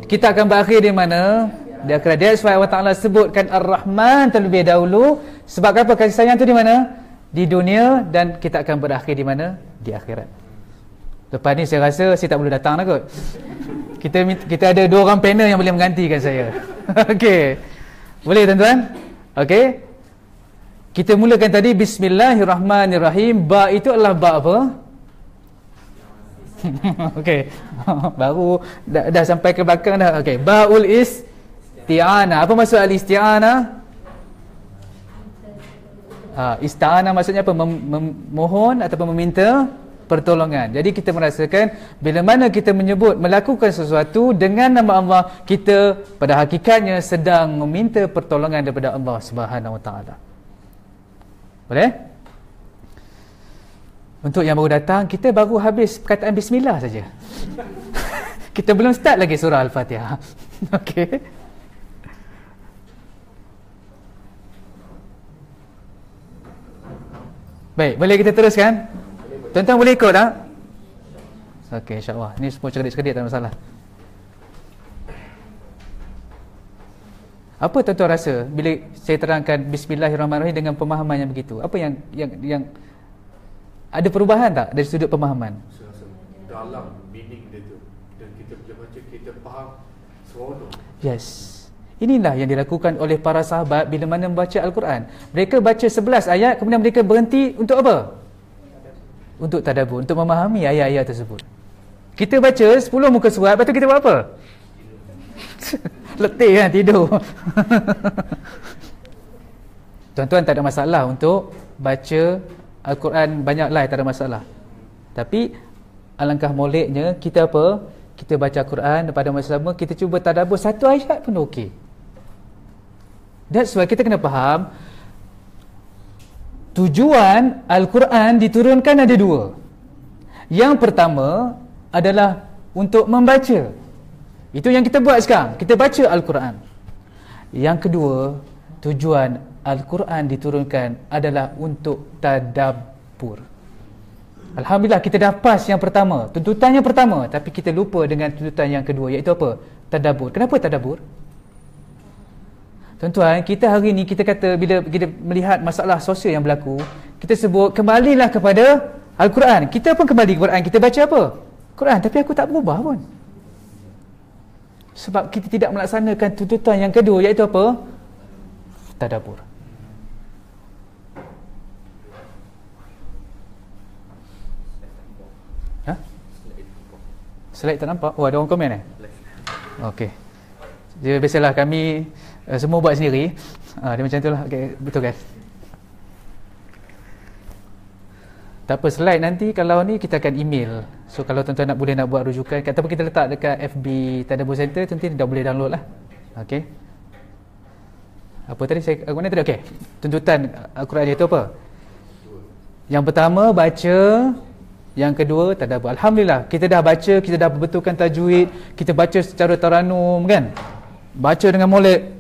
Kita akan berakhir di mana? Di akhirat. That's why Allah Ta'ala sebutkan Ar-Rahman terlebih dahulu. Sebab apa? Kasih sayang itu di mana? Di dunia, dan kita akan berakhir di mana? Di akhirat. Lepas ni saya rasa saya tak perlu datang lah kot. Kita ada 2 orang panel yang boleh menggantikan saya. Okey. Boleh tuan-tuan? Okey. Kita mulakan tadi Bismillahirrahmanirrahim. Ba itu adalah ba apa? Okey. Baru dah sampai ke belakang dah. Okey. Baul isti'anah. Apa maksud al-isti'anah? Isti'anah maksudnya apa? Memohon ataupun meminta pertolongan. Jadi kita merasakan bila mana kita menyebut melakukan sesuatu dengan nama Allah, kita pada hakikatnya sedang meminta pertolongan daripada Allah Subhanahu Wa Taala. Boleh? Untuk yang baru datang, kita baru habis perkataan bismillah saja. Kita belum start lagi surah Al-Fatihah. Okey. Baik, boleh kita teruskan? Tuan-tuan boleh ikut tak? Okey, insya-Allah. Ni semua cerdik-cerdik, tak ada masalah. Apa tuan-tuan rasa bila saya terangkan Bismillahirrahmanirrahim dengan pemahaman yang begitu? Apa yang ada perubahan tak dari sudut pemahaman? Saya rasa dalam meaning dia tu, dan kita bila baca kita faham seronok. Yes. Inilah yang dilakukan oleh para sahabat bila mana membaca Al-Quran. Mereka baca 11 ayat, kemudian mereka berhenti untuk apa? Untuk tadabbur, untuk memahami ayat-ayat tersebut. Kita baca 10 muka surat, lepas tu kita buat apa? Letih kan, tidur. Tuan-tuan tak ada masalah untuk baca Al-Quran banyaklah, tak ada masalah. Tapi alangkah moleknya kita apa? Kita baca Al-Quran pada masa sama, kita cuba tadabbur satu ayat pun okey. That's why kita kena faham tujuan Al-Quran diturunkan ada dua. Yang pertama adalah untuk membaca. Itu yang kita buat sekarang, kita baca Al-Quran. Yang kedua, tujuan Al-Quran diturunkan adalah untuk tadabbur. Alhamdulillah kita dah pas yang pertama, tuntutan yang pertama, tapi kita lupa dengan tuntutan yang kedua, iaitu apa? Tadabbur. Kenapa tadabbur? Tuan-tuan, kita hari ni kita kata bila kita melihat masalah sosial yang berlaku, kita sebut kembalilah kepada Al-Quran. Kita pun kembali kepada Quran, kita baca apa? Quran, tapi aku tak berubah pun. Sebab kita tidak melaksanakan tuntutan yang kedua, iaitu apa? Tadabbur. Ha? Slide tak nampak? Oh, ada orang komen Okey. Dia biasalah kami semua buat sendiri. Dia macam itulah. Okey, betul kan? Tak apa, slide nanti kalau ni kita akan email. So kalau tuan-tuan nak buat rujukan, ataupun kita letak dekat FB Tadabbur Center, tuan-tuan dah boleh download lah. Okey. Apa tadi mana tadi? Okey. Tuntutan Al-Quran itu apa? Yang pertama baca, yang kedua tadabbur. Alhamdulillah, kita dah baca, kita dah betulkan tajwid, kita baca secara taranum kan? Baca dengan molek.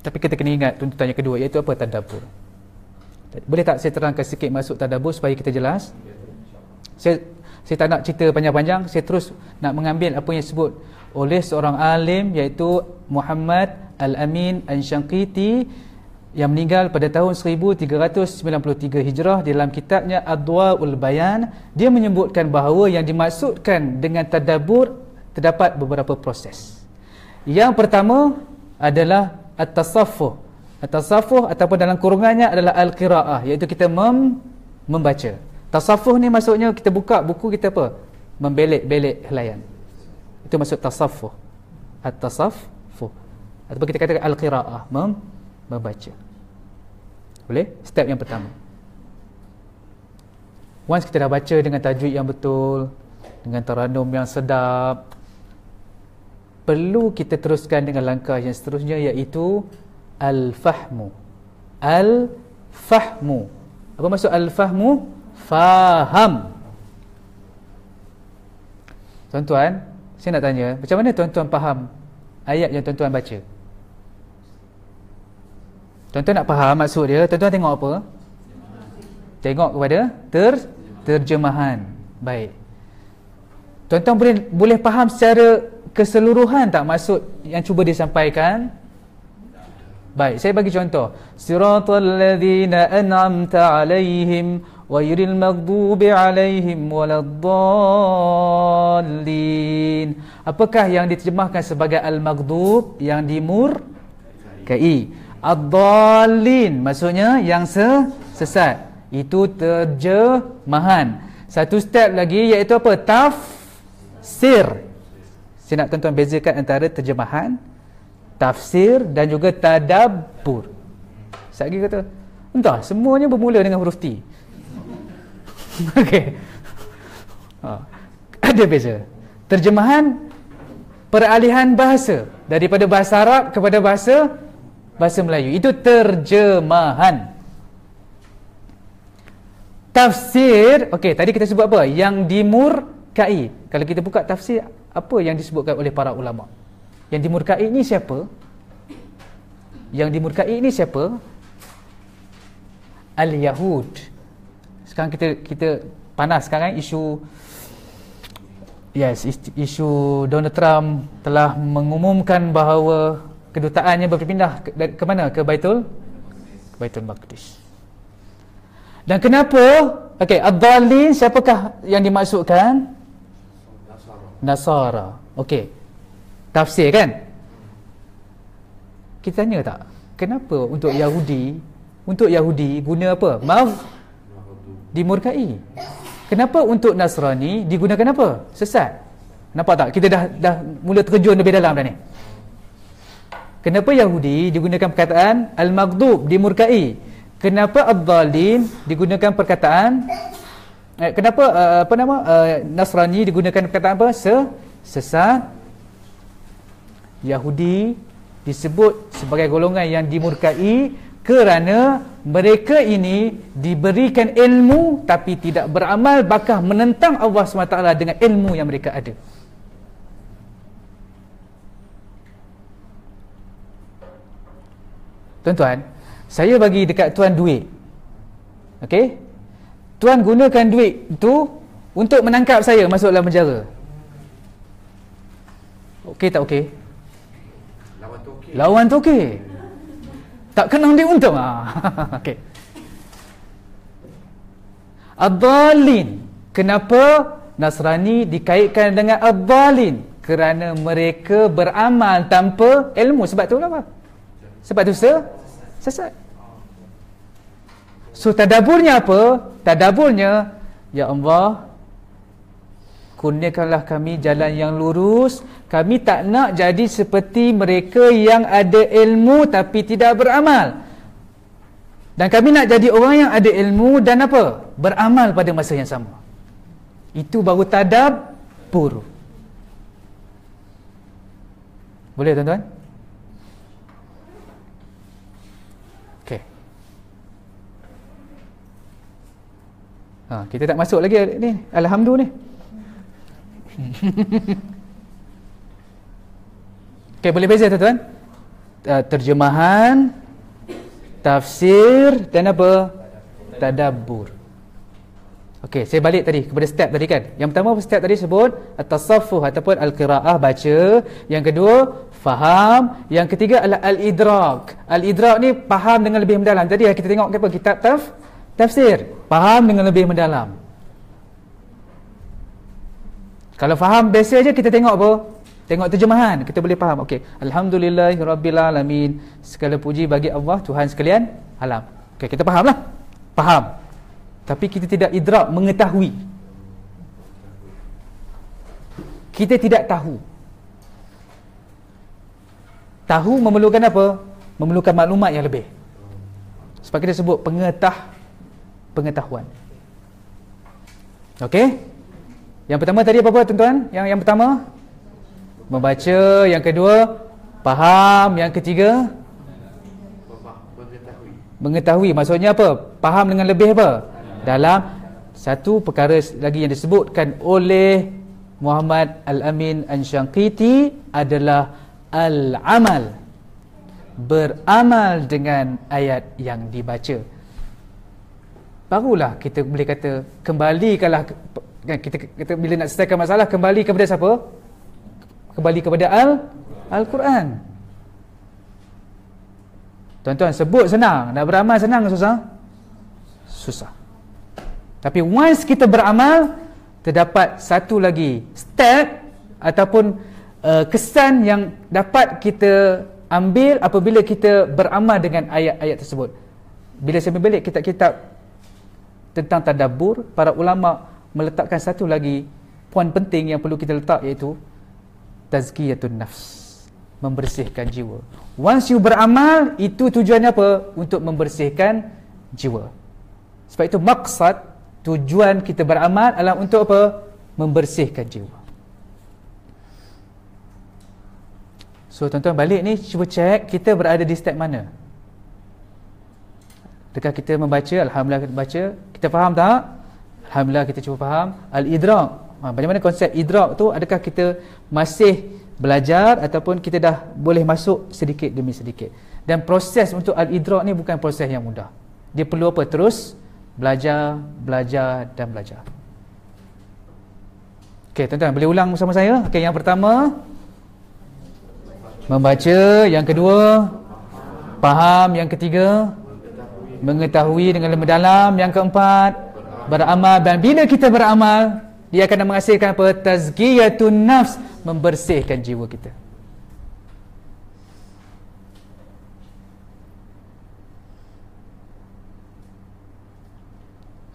Tapi kita kena ingat tuntutan yang kedua, iaitu apa? Tadabbur. Boleh tak saya terangkan sikit masuk tadabbur supaya kita jelas? Saya tak nak cerita panjang-panjang, saya terus nak mengambil apa yang disebut oleh seorang alim, iaitu Muhammad Al-Amin Al-Shanqiti, yang meninggal pada tahun 1393 Hijrah. Di dalam kitabnya Adwaul Bayan, dia menyebutkan bahawa yang dimaksudkan dengan tadabbur terdapat beberapa proses. Yang pertama adalah at-tasaffuh. At-tasaffuh ataupun dalam kurungannya adalah al-qiraah, iaitu kita membaca. Tasaffuh ni maksudnya kita buka buku, kita apa? Membelek-belek helaian. Itu maksud tasaffuh. At-tasaffuh. Ataupun kita katakan al-qiraah, membaca. Boleh? Step yang pertama. Once kita dah baca dengan tajwid yang betul, dengan taranum yang sedap, perlu kita teruskan dengan langkah yang seterusnya, iaitu al-fahmu. Al-fahmu. Apa maksud al-fahmu? Faham. Tuan-tuan, saya nak tanya, macam mana tuan-tuan faham ayat yang tuan-tuan baca? Tuan-tuan nak faham maksud dia, tuan-tuan tengok apa? Tengok kepada terjemahan. Baik. Tuan-tuan boleh faham secara keseluruhan tak maksud yang cuba disampaikan? Baik, saya bagi contoh. Siratal ladzina an'amta 'alaihim ghairil maghdubi 'alaihim waladdallin. Apakah yang diterjemahkan sebagai al-maghdub? Yang dimurkai. Ad-dallin maksudnya yang sesat. Itu terjemahan. Satu step lagi, iaitu apa? Tafsir. Saya nak tuan-tuan bezakan antara terjemahan, tafsir dan juga tadabbur. Saya lagi kata, entah, semuanya bermula dengan huruf T. Okey. Ada beza. Terjemahan, peralihan bahasa daripada bahasa Arab kepada bahasa Melayu. Itu terjemahan. Tafsir, okey, tadi kita sebut apa? Yang dimurkai. Kalau kita buka tafsir, apa yang disebutkan oleh para ulama? Yang dimurkai ini siapa? Yang dimurkai ini siapa? Al-Yahud. Sekarang kita panas sekarang isu isu Donald Trump telah mengumumkan bahawa kedutaannya berpindah ke mana? Ke Baitul Maqdis. Dan kenapa? Okey, ad-dallin siapakah yang dimaksudkan? Nasara. Okey. Tafsir kan? Kita tanya tak? Kenapa untuk Yahudi guna apa? Dimurkai. Kenapa untuk Nasrani digunakan apa? Sesat. Nampak tak? Kita dah mula terjun lebih dalam dah ni. Kenapa Yahudi digunakan perkataan al-maghdub, dimurkai? Kenapa ad-dallin digunakan perkataan kenapa Nasrani digunakan perkataan apa? Sesat. Yahudi disebut sebagai golongan yang dimurkai kerana mereka ini diberikan ilmu tapi tidak beramal, bahkan menentang Allah SWT dengan ilmu yang mereka ada. Tuan-tuan, saya bagi dekat tuan duit. Okey? Tuan gunakan duit itu untuk menangkap saya masuk dalam penjara. Okey tak okey? Lawan tu okey. Tak kena dia untung. Okey. Ad-dallin. Kenapa Nasrani dikaitkan dengan ad-dallin? Kerana mereka beramal tanpa ilmu. Sebab tu apa? Sebab tu sesat. So tadaburnya apa? Tadaburnya, ya Allah, kurniakanlah kami jalan yang lurus. Kami tak nak jadi seperti mereka yang ada ilmu tapi tidak beramal. Dan kami nak jadi orang yang ada ilmu dan apa? Beramal pada masa yang sama. Itu baru tadabbur. Boleh tuan-tuan? Okey. Kita tak masuk lagi ni. Alhamdulillah ni. Okey, boleh beza tuan-tuan? Terjemahan, tafsir dan apa? Tadabbur. Okey, saya balik tadi kepada step tadi kan. Yang pertama step tadi sebut at-tasaffuh ataupun al-qiraah, baca. Yang kedua faham. Yang ketiga adalah al-idrak. Al-idrak ni faham dengan lebih mendalam. Tadi kita tengok apa? Kitab tafsir. Faham dengan lebih mendalam. Kalau faham biasa aja kita tengok apa? Tengok terjemahan, kita boleh faham. Okey, alhamdulillahirabbil-alamin. Segala puji bagi Allah Tuhan sekalian alam. Okey, kita fahamlah. Faham. Tapi kita tidak idrak, mengetahui. Kita tidak tahu. Tahu memerlukan apa? Memerlukan maklumat yang lebih. Sebab kita sebut pengetahuan. Okey? Yang pertama tadi apa tuan-tuan? Yang pertama membaca, yang kedua faham, yang ketiga mengetahui. Maksudnya apa? Faham dengan lebih apa? Dalam. Satu perkara lagi yang disebutkan oleh Muhammad Al-Amin An-Shanqiti adalah al-amal. Beramal dengan ayat yang dibaca. Barulah kita boleh kata kembalikanlah, kita bila nak selesaikan masalah, kembali kepada siapa? Kembali kepada Al-Quran. Tuan-tuan, sebut senang, nak beramal senang ke susah? Susah. Tapi once kita beramal, terdapat satu lagi step ataupun kesan yang dapat kita ambil apabila kita beramal dengan ayat-ayat tersebut. Bila saya membalik kitab-kitab tentang tadabbur, para ulama meletakkan satu lagi poin penting yang perlu kita letak, iaitu tazkiyatun nafs, membersihkan jiwa. Once you beramal, itu tujuannya apa? Untuk membersihkan jiwa. Sebab itu maksud, tujuan kita beramal adalah untuk apa? Membersihkan jiwa. So tuan-tuan balik ni, cuba cek kita berada di step mana. Adakah kita membaca? Alhamdulillah kita baca. Kita faham tak? Alhamdulillah kita cuba faham. Al-idrak, bagaimana konsep idrak tu? Adakah kita masih belajar ataupun kita dah boleh masuk sedikit demi sedikit? Dan proses untuk al-idrak ni bukan proses yang mudah. Dia perlu apa? Terus belajar dan belajar. Okey tuan-tuan, boleh ulang bersama saya? Okey, yang pertama Membaca. Yang kedua, faham. Yang ketiga, mengetahui dengan lebih dalam. Yang keempat, beramal. Dan bila kita beramal, dia akan menghasilkan apa? Tazkiyatun nafs, membersihkan jiwa kita.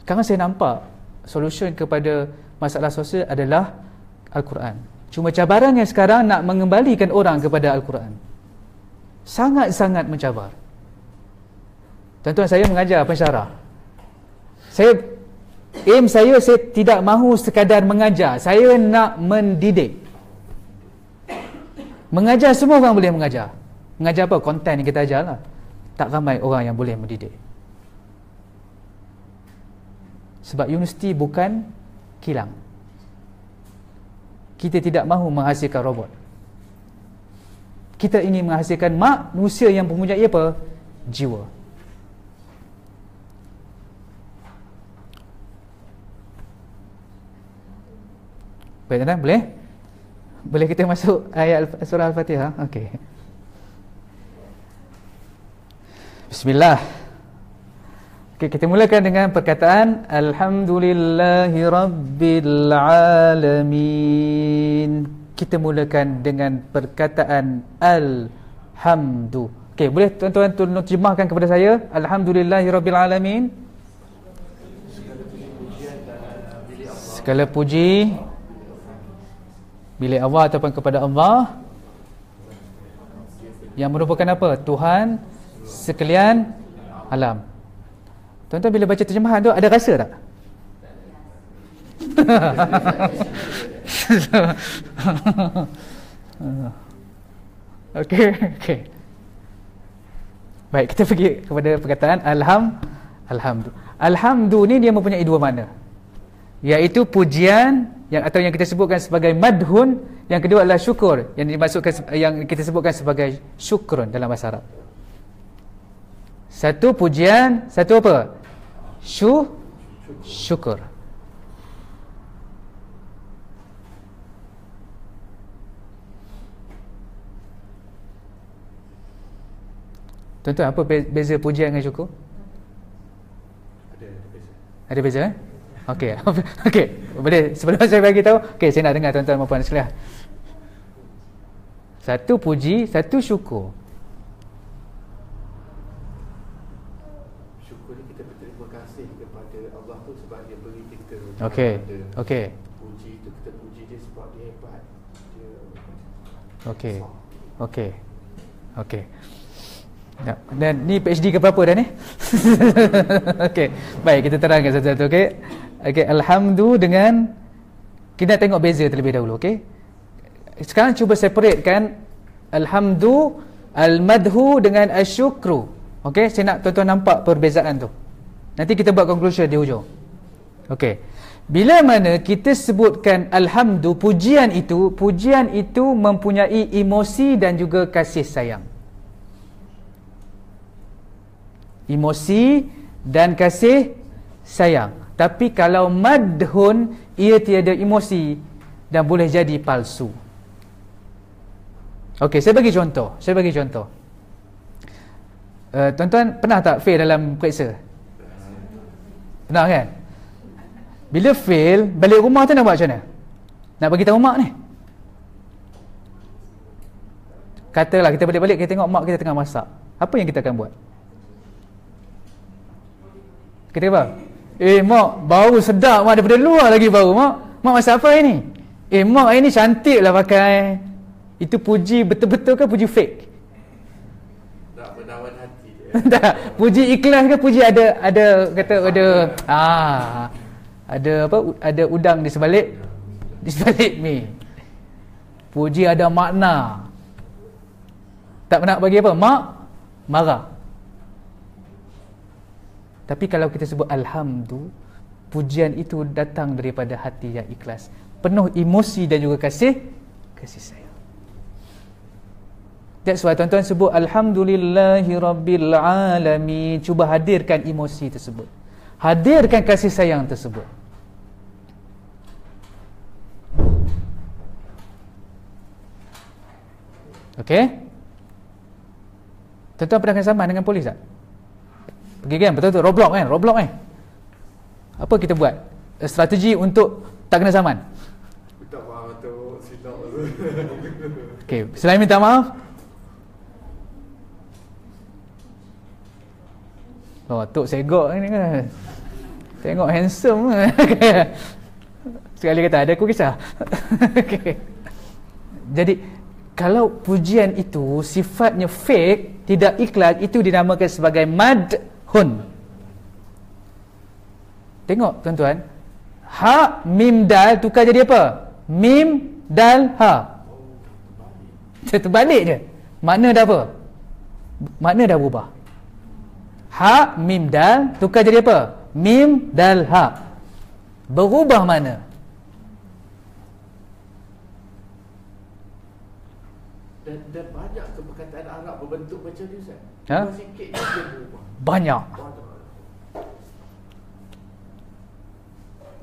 Sekarang saya nampak solution kepada masalah sosial adalah Al-Quran. Cuma cabarannya sekarang nak mengembalikan orang kepada Al-Quran. Sangat-sangat mencabar. Tuan-tuan, saya mengajar pensyarah. Aim saya tidak mahu sekadar mengajar. Saya nak mendidik. Mengajar, semua orang boleh mengajar. Mengajar apa? Konten yang kita ajar lah. Tak ramai orang yang boleh mendidik. Sebab universiti bukan kilang. Kita tidak mahu menghasilkan robot. Kita ingin menghasilkan manusia yang mempunyai apa? Jiwa. Baik, tuan-tuan, boleh? Boleh kita masuk ayat surah Al-Fatihah? Okey. Bismillah. Okey, kita mulakan dengan perkataan Alhamdulillahi Rabbil Alamin. Kita mulakan dengan perkataan Alhamdu. Okey, boleh tuan-tuan tolong terjemahkan kepada saya? Alhamdulillahi Rabbil Alamin. Segala puji milik Allah ataupun kepada Allah yang merupakan apa? Tuhan sekalian alam. Tuan-tuan, bila baca terjemahan tu ada rasa tak? Okey. Baik, kita pergi kepada perkataan Alhamdu. Alhamdu ni dia mempunyai dua makna. Iaitu pujian atau yang kita sebutkan sebagai madhun. Yang kedua adalah syukur, yang kita sebutkan sebagai syukrun dalam bahasa Arab. Satu pujian, satu apa? Syukur. Tuan-tuan, apa beza pujian dengan syukur? Ada beza, eh? Okey. Okey. Boleh sebelum saya bagi tahu, okey, saya nak dengar tuan-tuan dan puan sekalian. Satu puji, satu syukur. Syukur ni kita berterima kasih kepada Allah tu sebab dia beri kita. Okey. Okey. Puji tu kita puji dia sebab dia hebat. Dia Okey. Okey. Okey. Dan ni PhD ke berapa dah ni? Okey. Baik, kita terangkan satu-satu, okey. Okey, alhamdu dengan kita tengok beza terlebih dahulu, okey. Sekarang cuba separatekan alhamdu, al-madhu dengan asyukru. Okey, saya nak tuan-tuan nampak perbezaan tu. Nanti kita buat conclusion di hujung. Okey. Bila mana kita sebutkan alhamdu, pujian itu mempunyai emosi dan juga kasih sayang. Emosi dan kasih sayang. Tapi kalau madhun, ia tiada emosi dan boleh jadi palsu. Okey, saya bagi contoh. Tuan-tuan pernah tak fail dalam periksa? Pernah kan? Bila fail, balik rumah tu nak buat macam mana? Nak bagi tahu mak ni? Katalah kita balik-balik, kita tengok mak kita tengah masak. Apa yang kita akan buat? Kita apa? Mak, bau sedap mak, daripada luar lagi bau mak. Mak masak apa ini? Mak ini cantik lah pakai. Itu puji betul-betul ke puji fake? tak menawan hati dia. Tak, puji ikhlas ke puji ada apa? Ada udang di sebalik mi. Puji ada makna. Tak nak bagi apa? Mak marah. Tapi kalau kita sebut alhamdu, pujian itu datang daripada hati yang ikhlas, penuh emosi dan juga kasih sayang. That's why tuan-tuan sebut alhamdulillahi rabbil alamin. Cuba hadirkan emosi tersebut, hadirkan kasih sayang tersebut. Okey? Tuan-tuan pernah kena saman dengan polis tak? Pergi kan, betul-betul Roblox kan. Apa kita buat? Strategi untuk tak kena saman. Minta maaf tu, silap tu. Okey, selain minta maaf, Tok segok ni kan. Tengok handsome. Sekali kata ada aku kisah. Okay. Jadi kalau pujian itu sifatnya fake, tidak ikhlas, itu dinamakan sebagai madhun. Tengok tuan-tuan, ha mim dal tukar jadi apa? Mim dal ha. Terbalik je. Makna dah apa? Makna dah berubah. Ha mim dal tukar jadi apa? Mim dal ha. Berubah mana? Dan banyak ke perkataan Arab berbentuk macam ni, Ustaz? Ha? Sikit je dia berubah. Banyak.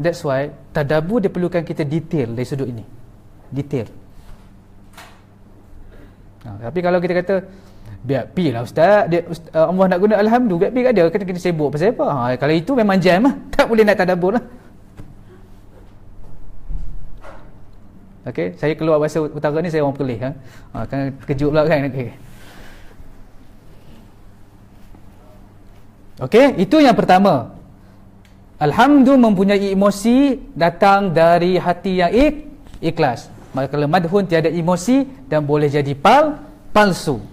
That's why tadabbur dia perlukan kita detail dari sudut ini. Detail. Tapi kalau kita kata biar pi lah Ustaz, Allah nak guna alhamdulillah, biar pi kat dia, kena sibuk pasal apa? Kalau itu memang jam lah. Tak boleh nak tadabbur lah. Okey, saya keluar bahasa utara ni, saya orang Perlis kan kejut pula kan. Okey, itu yang pertama. Alhamdulillah mempunyai emosi datang dari hati yang ikhlas. Maka kalau madhun tiada emosi dan boleh jadi palsu.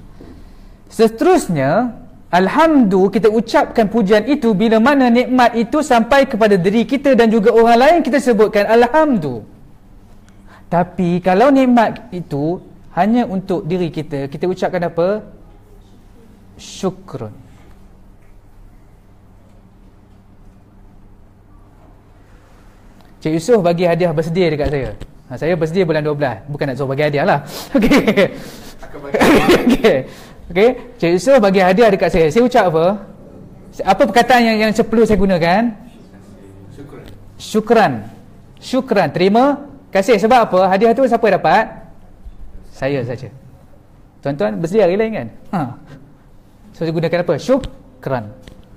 Seterusnya, alhamdulillah kita ucapkan pujian itu bila mana nikmat itu sampai kepada diri kita dan juga orang lain, kita sebutkan alhamdulillah. Tapi kalau nikmat itu hanya untuk diri kita, kita ucapkan apa? Syukrun. Cik Yusof bagi hadiah birthday dekat saya. Saya birthday bulan 12. Bukan nak suruh bagi hadiah lah. Okey. Okey. Cik Yusof bagi hadiah dekat saya. Saya ucap apa? Apa perkataan yang perlu saya gunakan? Syukran. Terima kasih. Sebab apa? Hadiah tu siapa dapat? Saya saja. Tuan-tuan, birthday hari lain kan? So saya gunakan apa? Syukran.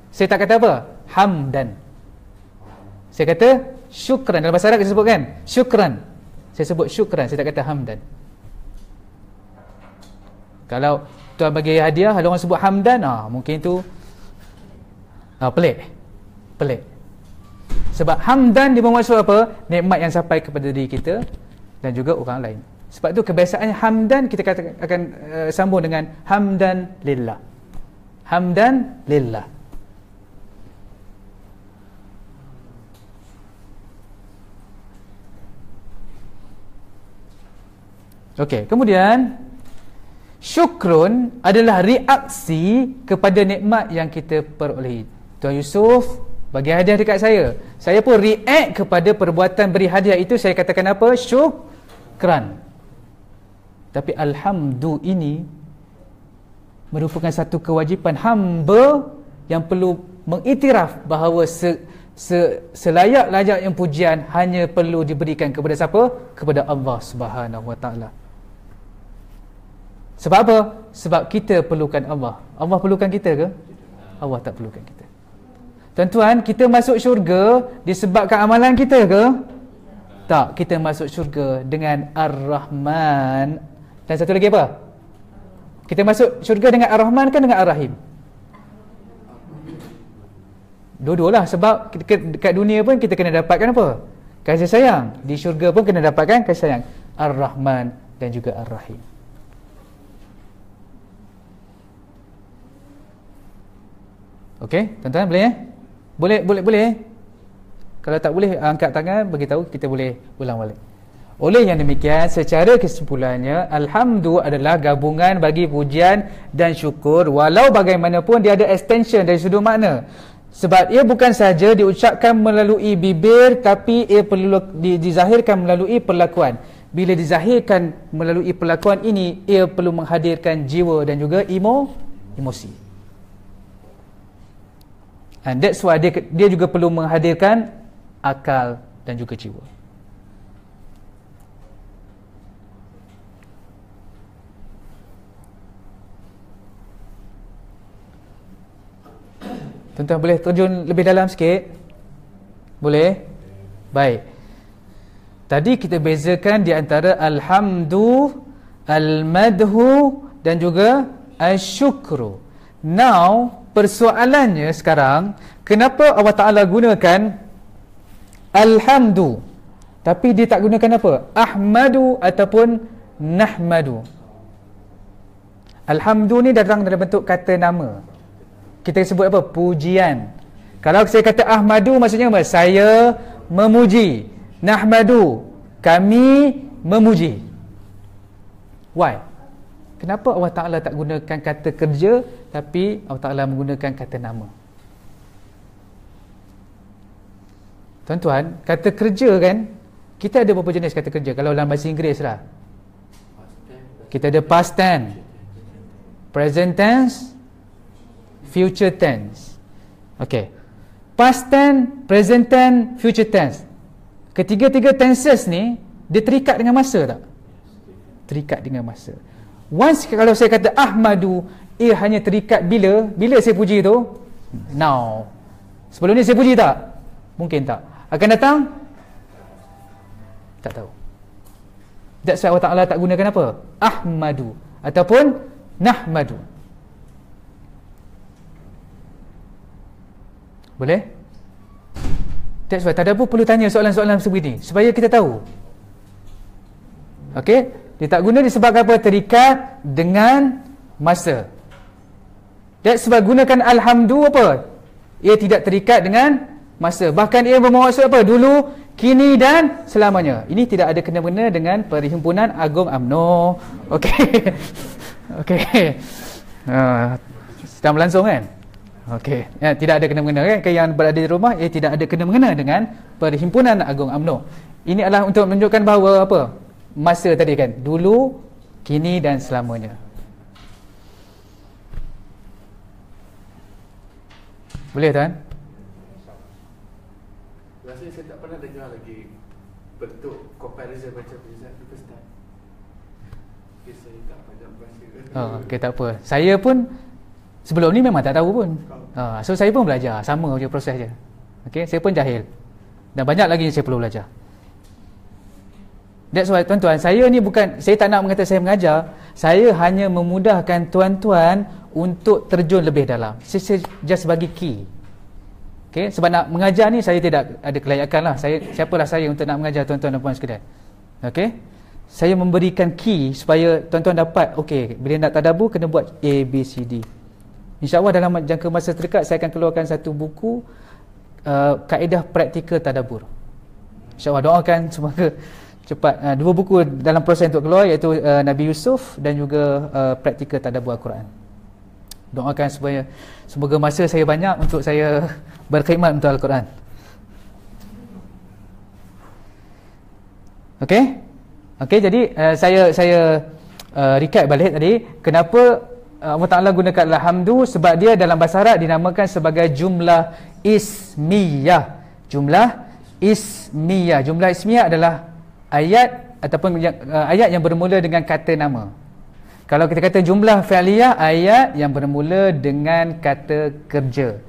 Saya tak kata apa? Hamdan. Saya kata syukran. Dalam bahasa Arab kita sebut kan? Syukran. Saya sebut syukran, saya tak kata hamdan. Kalau tuan bagi hadiah, kalau orang sebut hamdan, mungkin itu pelik. Sebab hamdan dia bermaksud apa? Nikmat yang sampai kepada diri kita dan juga orang lain. Sebab tu kebiasaannya hamdan kita akan sambung dengan hamdan lillah. Hamdan lillah. Okey, kemudian syukrun adalah reaksi kepada nikmat yang kita perolehi. Tuan Yusof bagi hadiah dekat saya. Saya pun react kepada perbuatan beri hadiah itu, saya katakan apa? Syukran. Tapi alhamdulillah ini merupakan satu kewajipan hamba yang perlu mengiktiraf bahawa selayak-layak yang pujian hanya perlu diberikan kepada siapa? Kepada Allah Subhanahu Wa Taala. Sebab apa? Sebab kita perlukan Allah. Allah perlukan kita ke? Allah tak perlukan kita. Tuan-tuan, kita masuk syurga disebabkan amalan kita ke? Tak, kita masuk syurga dengan Ar-Rahman. Dan satu lagi apa? Kita masuk syurga dengan Ar-Rahman kan dengan Ar-Rahim? Dua-dualah, sebab dekat dunia pun kita kena dapatkan apa? Kasih sayang. Di syurga pun kena dapatkan kasih sayang. Ar-Rahman dan juga Ar-Rahim. Okey, tuan-tuan boleh Boleh. Kalau tak boleh angkat tangan, beritahu, kita boleh ulang balik. Oleh yang demikian, secara kesimpulannya, alhamdulillah adalah gabungan bagi pujian dan syukur, walau bagaimanapun dia ada extension dari sudut makna. Sebab ia bukan sahaja diucapkan melalui bibir, tapi ia perlu dizahirkan melalui perlakuan. Bila dizahirkan melalui perlakuan ini, ia perlu menghadirkan jiwa dan juga emosi. And that's why dia juga perlu menghadirkan akal dan juga jiwa. Tuan-tuan boleh terjun lebih dalam sikit? Boleh? Baik. Tadi kita bezakan di antara alhamdu, al-madhu dan juga asyukru. Now, persoalannya sekarang, kenapa Allah Ta'ala gunakan alhamdu tapi dia tak gunakan apa? Ahmadu ataupun nahmadu. Alhamdu ni datang dalam bentuk kata nama. Kita sebut apa? Pujian. Kalau saya kata ahmadu, maksudnya apa? Saya memuji. Nahmadu, kami memuji. Why? Kenapa Allah Ta'ala tak gunakan kata kerja tapi Allah Ta'ala menggunakan kata nama? Tuan-tuan, kata kerja kan, kita ada berapa jenis kata kerja? Kalau dalam bahasa Inggeris lah, kita ada past tense, present tense, future tense. Okay, past tense, present tense, future tense. Ketiga-tiga tenses ni dia terikat dengan masa tak? Terikat dengan masa. Once kalau saya kata ahmadu, ia hanya terikat bila saya puji tu? Now. Sebelum ni saya puji tak? Mungkin tak. Akan datang? Tak tahu. That's why Allah Ta'ala tak gunakan apa? Ahmadu ataupun nahmadu. Boleh? That's why tadabbur perlu tanya soalan-soalan sebegini supaya kita tahu. Okey? Dia tak guna disebabkan apa? Terikat dengan masa. That's sebab gunakan alhamdu apa? Ia tidak terikat dengan masa. Bahkan ia bermaksud apa? Dulu, kini dan selamanya. Ini tidak ada kena-mena dengan Perhimpunan Agung UMNO. Okey. Okey. Sedang berlangsung kan? Okey. Ya, tidak ada kena-mengena kan? Yang berada di rumah, ia tidak ada kena-mengena dengan Perhimpunan Agung UMNO. Ini adalah untuk menunjukkan bahawa apa? Masa tadi kan? Dulu, kini dan selamanya. Boleh tuan? Rasanya saya tak pernah dengar lagi bentuk comparison macam ni first time. Okay, saya tak banyak bahasa. Okay, tak apa. Saya pun sebelum ni memang tak tahu pun. So saya pun belajar. Sama je proses je. Okay, saya pun jahil. Dan banyak lagi yang saya perlu belajar. That's why tuan-tuan, saya ni bukan, saya tak nak mengata saya mengajar. Saya hanya memudahkan tuan-tuan untuk terjun lebih dalam. Saya just bagi key. Okay, sebab nak mengajar ni saya tidak ada kelayakan lah. Siapalah saya untuk nak mengajar tuan-tuan dan puan sekalian. Okay, saya memberikan key supaya tuan-tuan dapat, okay, bila nak tadabbur kena buat A, B, C, D. InsyaAllah dalam jangka masa terdekat saya akan keluarkan satu buku kaedah praktikal tadabbur. InsyaAllah doakan semoga cepat. Dua buku dalam proses untuk keluar, iaitu Nabi Yusuf dan juga praktikal tadabbur Al-Quran. Doakan supaya semoga masa saya banyak untuk saya berkhidmat untuk Al-Quran. Okey? Okey, jadi saya recap balik tadi kenapa Allah Ta'ala gunakan alhamdu, sebab dia dalam bahasa Arab dinamakan sebagai jumlah ismiyah. Jumlah ismiyah. Jumlah ismiyah adalah ayat ataupun ayat yang bermula dengan kata nama. Kalau kita kata jumlah fi'liyah, ayat yang bermula dengan kata kerja.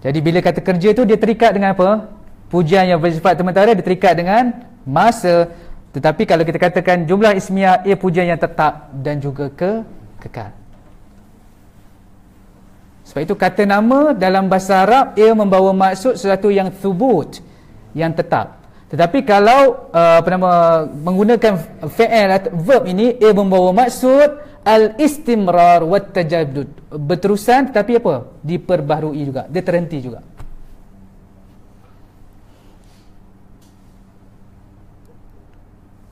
Jadi bila kata kerja tu dia terikat dengan apa? Pujian yang bersifat sementara, dia terikat dengan masa. Tetapi kalau kita katakan jumlah ismiyah, ia pujian yang tetap dan juga kekal. Sebab itu kata nama dalam bahasa Arab ia membawa maksud sesuatu yang thubut, yang tetap. Tetapi kalau menggunakan fi'il atau verb ini, ia membawa maksud al-istimrar wa tajaddud, berterusan tetapi apa? Diperbaharui juga, dia terhenti juga.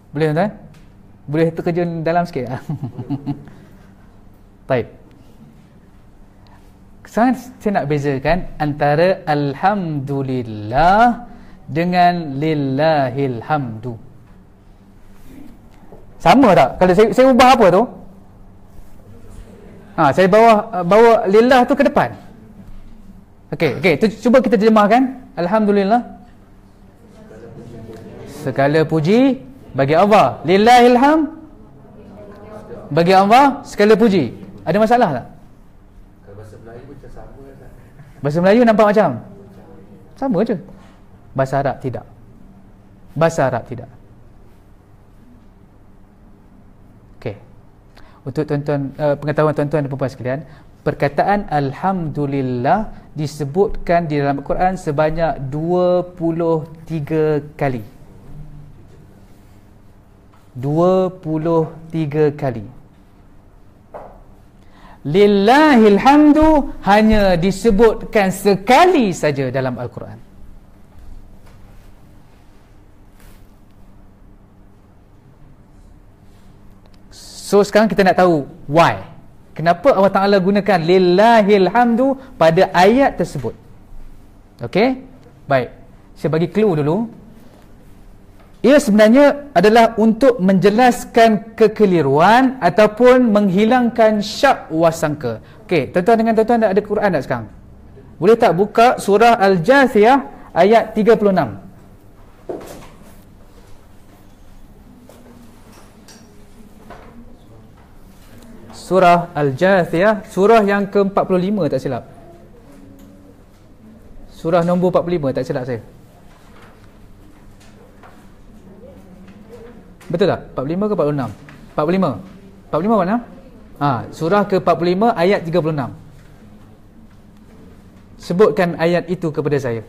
Boleh tuan? Boleh terkejun dalam sikit? Baik. Sekarang saya nak bezakan antara alhamdulillah dengan lillahil hamdu. Sama tak? Kalau saya ubah apa tu? Saya bawa lillah tu ke depan. Okey, tu cuba kita terjemahkan. Alhamdulillah, segala puji bagi Allah. Lillahil hamd, bagi Allah segala puji. Ada masalah tak? Kalau bahasa Melayu pun macam sama kan? Bahasa Melayu nampak macam sama je. Bahasa Arab tidak. Bahasa Arab tidak. Okey. Untuk tuan-tuan, pengetahuan tuan-tuan dan puan sekalian, perkataan Alhamdulillah disebutkan di dalam Al-Quran sebanyak 23 kali. 23 kali. Lillahil hamdu hanya disebutkan sekali saja dalam Al-Quran. So sekarang kita nak tahu why. Kenapa Allah Ta'ala gunakan lillahil hamdu pada ayat tersebut. Okey? Baik. Saya bagi clue dulu. Ia sebenarnya adalah untuk menjelaskan kekeliruan ataupun menghilangkan syak wasangka. Okey, tuan-tuan dengan tuan-tuan ada Quran tak sekarang? Boleh tak buka surah Al-Jathiyah ayat 36? Surah Al-Jathiyah, surah yang ke-45 tak silap. Surah nombor 45 tak silap saya. Betul tak? 45 ke 46? 45. 45 mana? Surah ke-45 ayat 36. Sebutkan ayat itu kepada saya.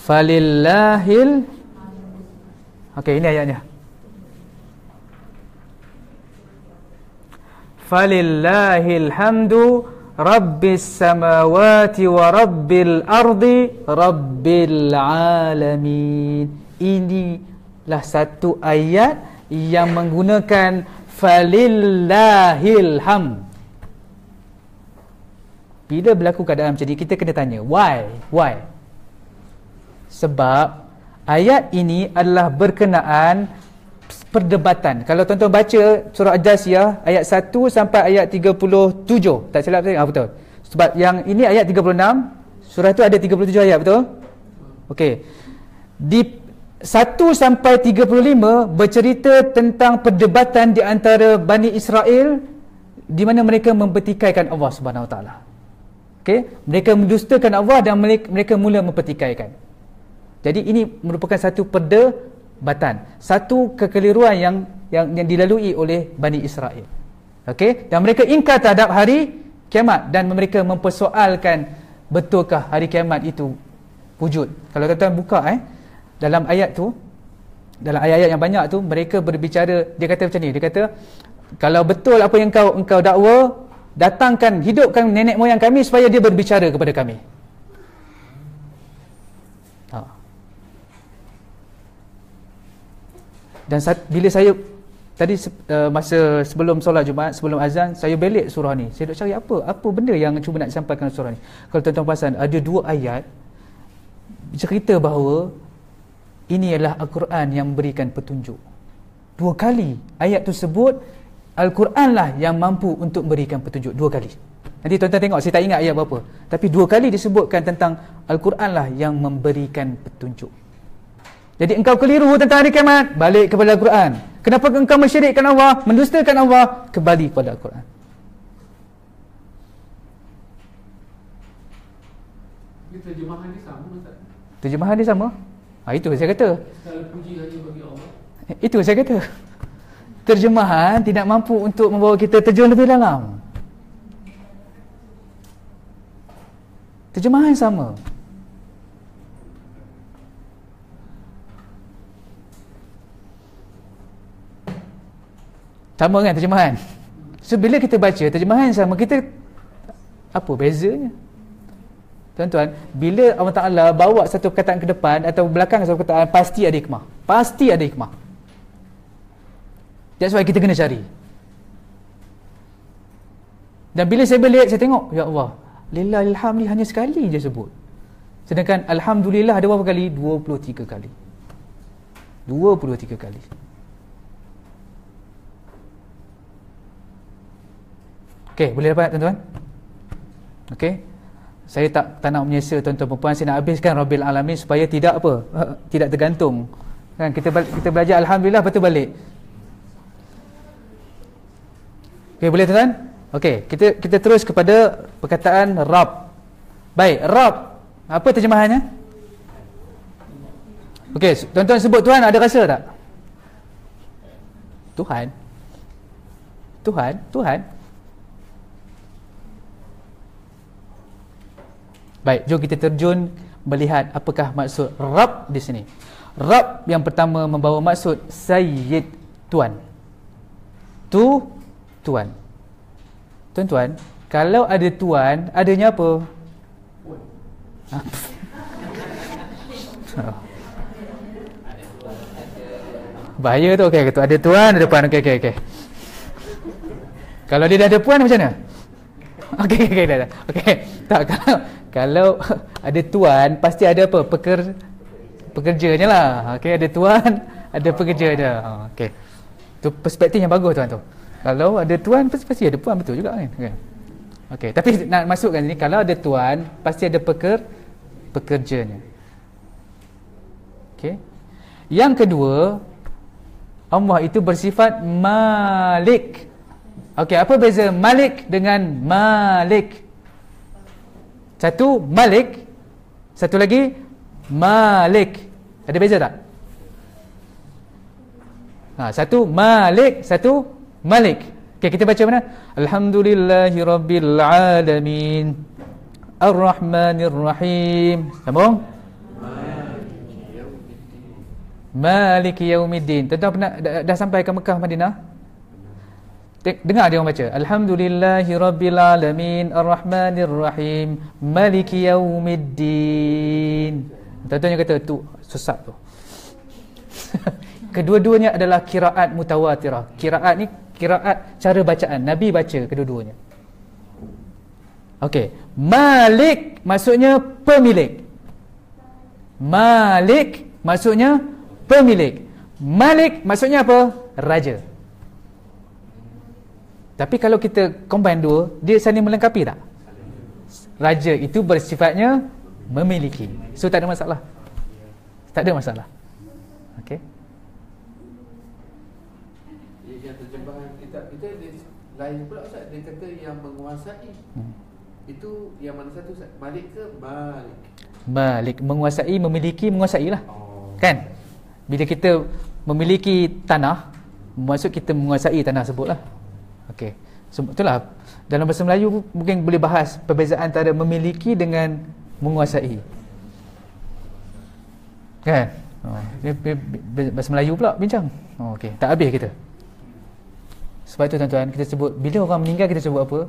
Falillahil. Okey, ini ayatnya. Falillahil hamdu Rabbis samawati wa rabbil ardi rabbil alamin. Inilah satu ayat yang menggunakan falillahil hamd. Bila berlaku keadaan macam ni, kita kena tanya why? Sebab ayat ini adalah berkenaan perdebatan. Kalau tuan-tuan baca surah Al-Jathiyah ayat 1 sampai ayat 37, tak silap saya? Betul. Sebab yang ini ayat 36, surah tu ada 37 ayat, betul? Okey. Di 1 sampai 35 bercerita tentang perdebatan di antara Bani Israel di mana mereka mempertikaikan Allah Subhanahu Wa Taala. Okey, mereka mendustakan Allah dan mereka mula mempertikaikan. Jadi ini merupakan satu perdebatan, satu kekeliruan yang dilalui oleh Bani Israel. Okey, dan mereka ingkar terhadap hari kiamat dan mereka mempersoalkan betulkah hari kiamat itu wujud. Kalau tuan-tuan buka dalam ayat tu, dalam ayat-ayat yang banyak tu, mereka berbicara, dia kata macam ni, dia kata kalau betul apa yang engkau dakwa, datangkan, hidupkan nenek moyang kami supaya dia berbicara kepada kami. Dan bila saya tadi masa sebelum solat Jumaat, sebelum azan, saya belik surah ni. Saya nak cari apa benda yang cuba nak disampaikan surah ni. Kalau tuan-tuan perasan, ada dua ayat cerita bahawa ini adalah Al-Quran yang memberikan petunjuk. Dua kali ayat tu sebut Al-Quran lah yang mampu untuk memberikan petunjuk. Dua kali. Nanti tuan-tuan tengok, saya tak ingat ayat berapa, tapi dua kali disebutkan tentang Al-Quran lah yang memberikan petunjuk. Jadi engkau keliru tentang hari kiamat, balik kepada Al-Quran. Kenapa engkau mensyirikkan Allah, mendustakan Allah, kembali kepada Al-Quran. Ini terjemahan dia sama tak? Terjemahan dia sama? Itu saya kata. Segala puji hanya bagi Allah. Itu saya kata. Terjemahan tidak mampu untuk membawa kita terjun lebih dalam. Terjemahan sama. Sama kan terjemahan? So bila kita baca terjemahan sama, kita apa bezanya? Tuan-tuan, bila Allah Ta'ala bawa satu perkataan ke depan atau belakang satu perkataan, pasti ada hikmah. Pasti ada hikmah. That's why kita kena cari. Dan bila saya belik, saya tengok, ya Allah, lillahil hamd hanya sekali je sebut. Sedangkan Alhamdulillah ada berapa kali? 23 kali. 23 kali. Okey, boleh dapat tuan-tuan? Okey. Saya tak nak menyesa tuan-tuan perempuan, saya nak habiskan Rabbil Alamin supaya tidak apa? Tidak tergantung. Kan kita belajar Alhamdulillah, lepas tu balik. Okey, boleh tuan-tuan? Okey, kita terus kepada perkataan Rabb. Baik, Rabb. Apa terjemahannya? Okey, tuan-tuan sebut Tuhan, ada rasa tak? Tuhan. Baik, jom kita terjun melihat apakah maksud Rabb di sini. Rabb yang pertama membawa maksud Sayyid, Tuan. Tuan. Tuan-tuan, kalau ada Tuan, adanya apa? Bahaya tu. Okey, tu ada Tuan, ada Puan. Okey. Kalau dia dah ada Puan macam mana? Okey, dah. Okey. Tak, kalau ada Tuan, pasti ada apa? Pekerjanya lah. Okey, ada Tuan, ada pekerja dia. Okey. Tu perspektif yang bagus tuan tu. Kalau ada Tuan, pasti ada Puan, betul juga kan? Okey, tapi nak masukkan ni, kalau ada Tuan, pasti ada pekerjanya. Okey. Yang kedua, Allah itu bersifat Malik. Okey, apa beza Malik dengan Malik? Satu Malik, satu lagi Malik. Ada beza tak? Satu Malik, satu Malik. Okey, kita baca mana? Alhamdulillahirabbil alamin. Ar-Rahmanir-Rahim. Sambung. Maliki yaumiddin. Tuan-tuan pernah dah sampai ke Mekah, Madinah? Dengar dia orang baca. Alhamdulillahirabbil alamin. Ar-Rahmanir-Rahim. Maliki yaumiddin. Tuan-tuan yang kata tu susah tu. Kedua-duanya adalah qiraat mutawatirah. Qiraat ni qiraat cara bacaan. Nabi baca kedua-duanya. Okey, Malik maksudnya pemilik. Malik maksudnya pemilik. Malik maksudnya apa? Raja. Tapi kalau kita combine dua, dia saling melengkapi tak? Raja itu bersifatnya memiliki. So tak ada masalah. Tak ada masalah. Okey. Yang terjemahan kita lain pula Ustaz, dia kata yang menguasai. Itu yang mana satu Ustaz? Malik ke Malik? Malik, menguasai, memiliki, menguasai lah. Kan? Bila kita memiliki tanah, maksud kita menguasai tanah sebut lah. Okey. So, itulah dalam bahasa Melayu mungkin boleh bahas perbezaan antara memiliki dengan menguasai. Kan? Bahasa Melayu pula bincang. Okey, tak habis kita. Sebab itu tuan-tuan, kita sebut bila orang meninggal kita sebut apa?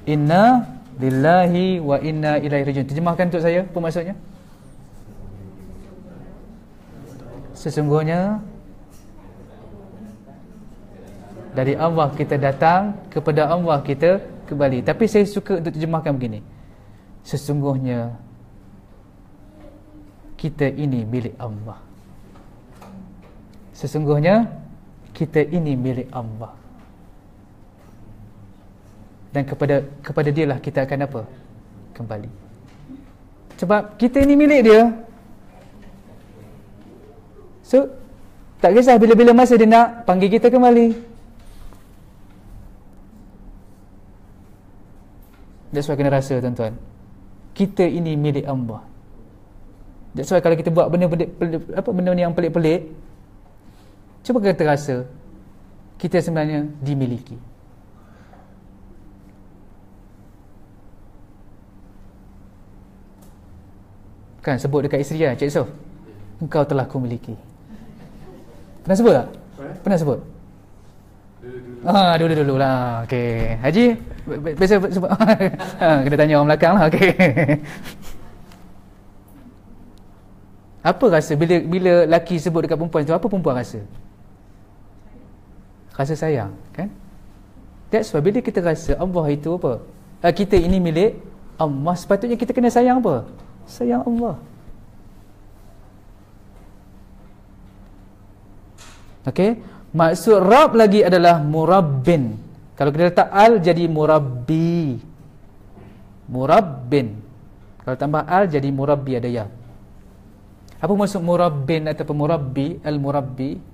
Inna lillahi wa inna ilaihi rajiun. Terjemahkan untuk saya apa maksudnya? Sesungguhnya dari Allah kita datang, kepada Allah kita kembali. Tapi saya suka untuk terjemahkan begini. Sesungguhnya kita ini milik Allah. Sesungguhnya kita ini milik Allah. Dan kepada dia lah kita akan apa? Kembali. Sebab kita ini milik dia. So, tak kisah bila-bila masa dia nak panggil kita kembali. That's why kena rasa tuan-tuan. Kita ini milik Allah. That's why kalau kita buat benda yang pelik-pelik, cuba kita rasa kita sebenarnya dimiliki. Kan sebut dekat isteri kan, Cik Sof, engkau telah kumiliki. Pernah sebut tak? Pernah sebut? Dulu lah. Okey. Haji biasa sebut. Kena tanya orang belakang lah. Okey. Apa rasa bila lelaki sebut dekat perempuan tu, apa perempuan rasa? Rasa sayang, kan? That's why bila kita rasa Allah itu apa? Kita ini milik Allah, sepatutnya kita kena sayang apa? Sayang Allah. Okey, maksud Rabb lagi adalah murabbin. Kalau kita letak al jadi murabbi. Murabbin. Kalau tambah al jadi murabbi, ada ya. Apa maksud murabbin atau murabbi? Al-murabbi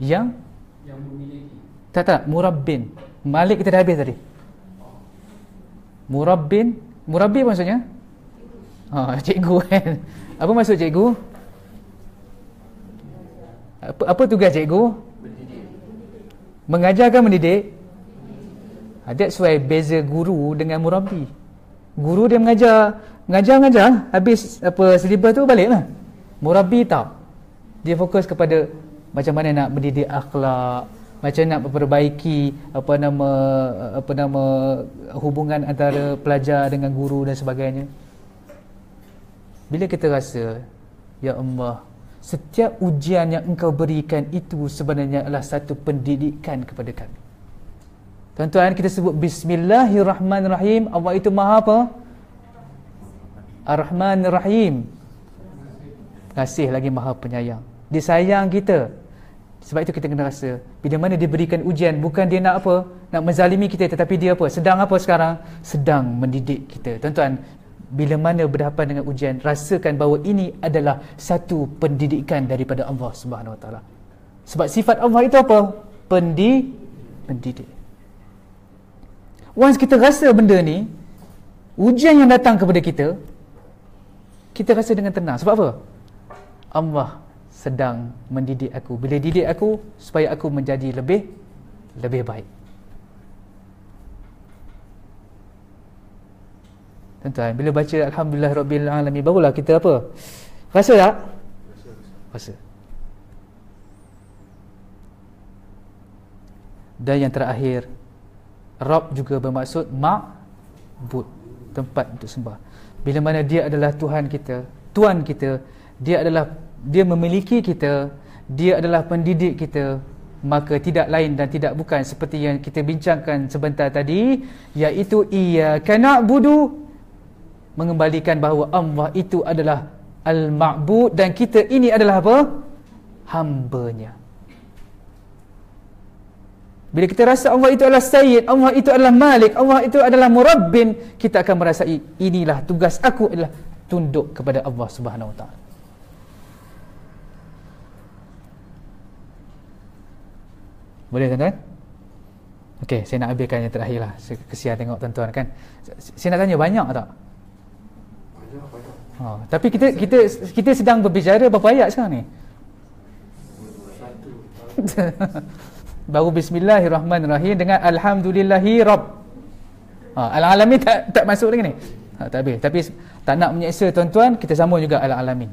Yang memiliki. tak, murabbin. Malik kita dah habis tadi. Murabbi maksudnya? Cikgu kan. Apa maksud cikgu? Apa tugas cikgu? Mengajar ke mendidik? That's why beza guru dengan murabbi. Guru dia mengajar, habis apa silibus tu baliklah. Murabbi tak. Dia fokus kepada macam mana nak mendidik akhlak, macam nak memperbaiki apa nama hubungan antara pelajar dengan guru dan sebagainya. Bila kita rasa, ya Allah, setiap ujian yang engkau berikan itu sebenarnya adalah satu pendidikan kepada kami. Tuan-tuan, kita sebut Bismillahirrahmanirrahim. Allah itu maha apa? Ar-Rahmanir-Rahim. Kasih lagi maha penyayang. Dia sayang kita. Sebab itu kita kena rasa, bila mana dia berikan ujian, bukan dia nak apa? Nak menzalimi kita, tetapi dia apa? Sedang apa sekarang? Sedang mendidik kita. Tuan-tuan, bila mana berhadapan dengan ujian, rasakan bahawa ini adalah satu pendidikan daripada Allah Subhanahu Wa Taala. Sebab sifat Allah itu apa? Pendidik. Once kita rasa benda ni, ujian yang datang kepada kita, kita rasa dengan tenang. Sebab apa? Allah sedang mendidik aku. Bila didik aku, supaya aku menjadi lebih baik. Tuan-tuan, bila baca Alhamdulillah Rabbil Alamin, barulah kita apa? Rasa tak? Rasa. Dan yang terakhir, Rabb juga bermaksud ma'bud, tempat untuk sembah. Bila mana dia adalah Tuhan kita, Tuan kita, dia memiliki kita, dia adalah pendidik kita, maka tidak lain dan tidak bukan seperti yang kita bincangkan sebentar tadi, iaitu iyyaka na'budu, mengembalikan bahawa Allah itu adalah al-ma'bud dan kita ini adalah apa? Hambanya. Bila kita rasa Allah itu adalah Sayyid, Allah itu adalah Malik, Allah itu adalah Murabbin, kita akan merasai inilah tugas aku adalah tunduk kepada Allah Subhanahu Wa Taala. Boleh tuan-tuan? Okey, saya nak habiskan yang terakhir lah. Saya kesian tengok tuan-tuan kan. Saya nak tanya, banyak tak? Banyak. Tapi kita sedang berbicara berapa ayat sekarang ni? Baru Bismillahirrahmanirrahim dengan Alhamdulillahi Rabb. Al-Alamin tak masuk lagi ni. Tak habis. Tapi tak nak menyeksa tuan-tuan, kita sambung juga Al-Alamin.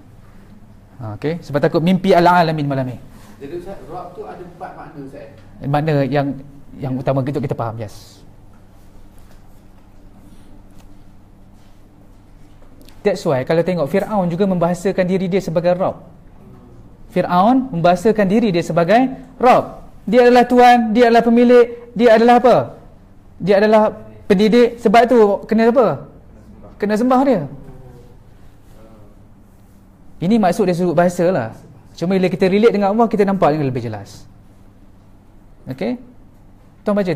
Okey, sebab takut mimpi Al-Alamin malam ni. Jadi Ustaz, Rabb tu ada 4 makna Ustaz. Makna yang utama kita faham, yes. That's why kalau tengok Fir'aun juga membahasakan diri dia sebagai Rabb. Fir'aun membahasakan diri dia sebagai Rabb. Dia adalah Tuhan, dia adalah pemilik, dia adalah apa? Dia adalah pendidik. Sebab tu kena apa? Kena sembah dia. Ini maksud dari sudut bahasa lah. Cuma bila kita relate dengan Allah, kita nampak yang lebih jelas. Okey? Tuan baca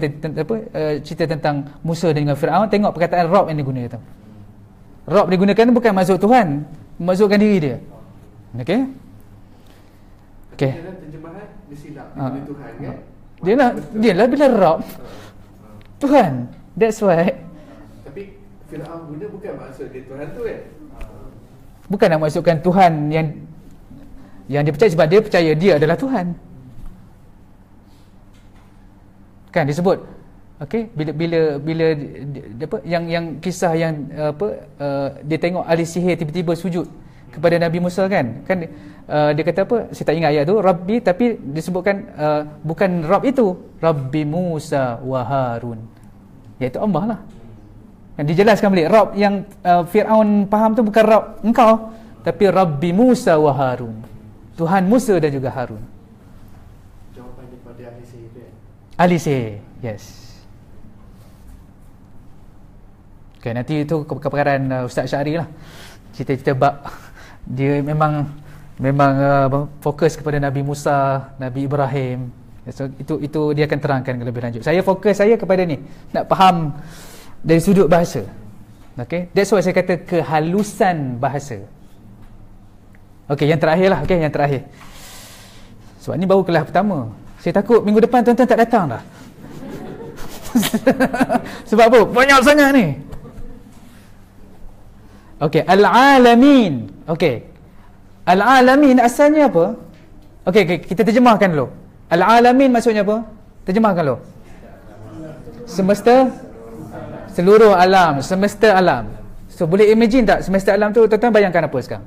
cerita tentang Musa dengan Fir'aun, tengok perkataan Rabb yang digunakan tu. Rabb digunakan bukan maksud Tuhan, maksudkan diri dia. Okey? Okey. Terjemahan dia silap dengan Tuhan kan? Dia lah bila Rabb Tuhan. That's why. Tapi Fir'aun guna bukan maksud dia Tuhan tu kan? Bukan nak maksudkan Tuhan yang dia percaya, sebab dia percaya dia adalah Tuhan. Kan disebut, okey, bila apa yang kisah yang dia tengok ahli sihir tiba-tiba sujud kepada Nabi Musa kan dia kata apa, saya tak ingat ayat tu, Rabbi, tapi disebutkan bukan Rabb itu, Rabbi Musa wa Harun, iaitu Allah lah. Kan dijelaskan balik Rabb yang Fir'aun faham tu bukan Rabb engkau, tapi Rabbi Musa wa Harun, Tuhan Musa dan juga Harun. Jawapan daripada ahli sihir tu kan? Ahli sihir, yes. Okay, nanti itu keperkaran Ustaz Syahri lah, cerita-cerita bab dia memang fokus kepada Nabi Musa, Nabi Ibrahim. So, itu dia akan terangkan lebih lanjut. Saya fokus kepada ni, nak faham dari sudut bahasa. Okay, that's why saya kata kehalusan bahasa. Okay, yang terakhir lah. Okay, yang terakhir. Sebab ni baru kelas pertama. Saya takut minggu depan tuan-tuan tak datang dah. Sebab apa? Banyak sangat ni. Okey, al-alamin. Okey. Al-alamin asalnya apa? Okey, kita terjemahkan dulu. Al-alamin maksudnya apa? Terjemahkan dulu. Semesta, seluruh alam, semesta alam. So boleh imagine tak semesta alam tu, tuan-tuan bayangkan apa sekarang?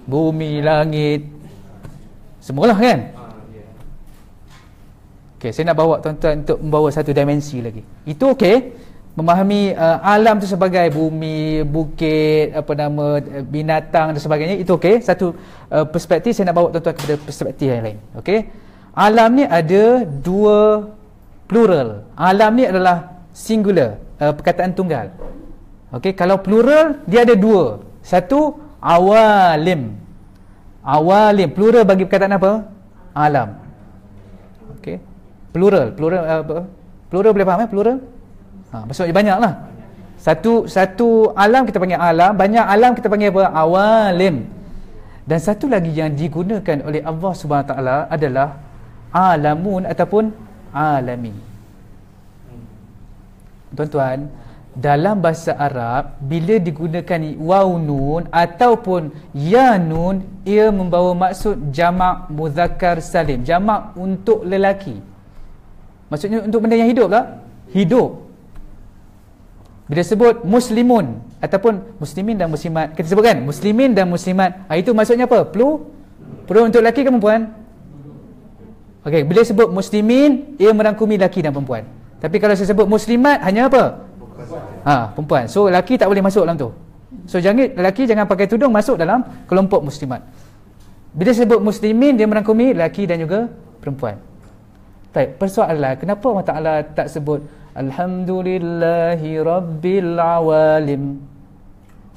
Bumi, langit, semualah kan? Okey, saya nak bawa tuan-tuan untuk membawa satu dimensi lagi. Itu okey. Memahami alam tu sebagai bumi, bukit, binatang dan sebagainya, itu okey. Satu perspektif. Saya nak bawa tuan-tuan kepada perspektif yang lain. Okey. Alam ni ada dua plural. Alam ni adalah singular, perkataan tunggal. Okey, kalau plural dia ada dua. Satu awalim. Awalim plural bagi perkataan apa? Alam. Okey. Plural boleh faham plural? Maksudnya banyaklah. Satu alam kita panggil alam, banyak alam kita panggil apa? Awalim. Dan satu lagi yang digunakan oleh Allah Subhanahu Wa Taala adalah alamun ataupun alamin. Tuan-tuan, dalam bahasa Arab bila digunakan waw nun ataupun ya nun, ia membawa maksud jamak muzakkar salim, jamak untuk lelaki. Maksudnya untuk benda yang hidup lah, hidup. Bila sebut muslimun ataupun muslimin dan muslimat, kita sebutkan muslimin dan muslimat, itu maksudnya apa? Plural untuk lelaki ke perempuan? Okey, bila sebut muslimin, ia merangkumi lelaki dan perempuan. Tapi kalau saya sebut muslimat, hanya apa? Perempuan. So lelaki tak boleh masuk dalam tu. So lelaki jangan pakai tudung masuk dalam kelompok muslimat. Bila sebut muslimin, dia merangkumi lelaki dan juga perempuan. Baik, persoalan kenapa Allah Ta'ala tak sebut Alhamdulillahi Rabbil Awalim?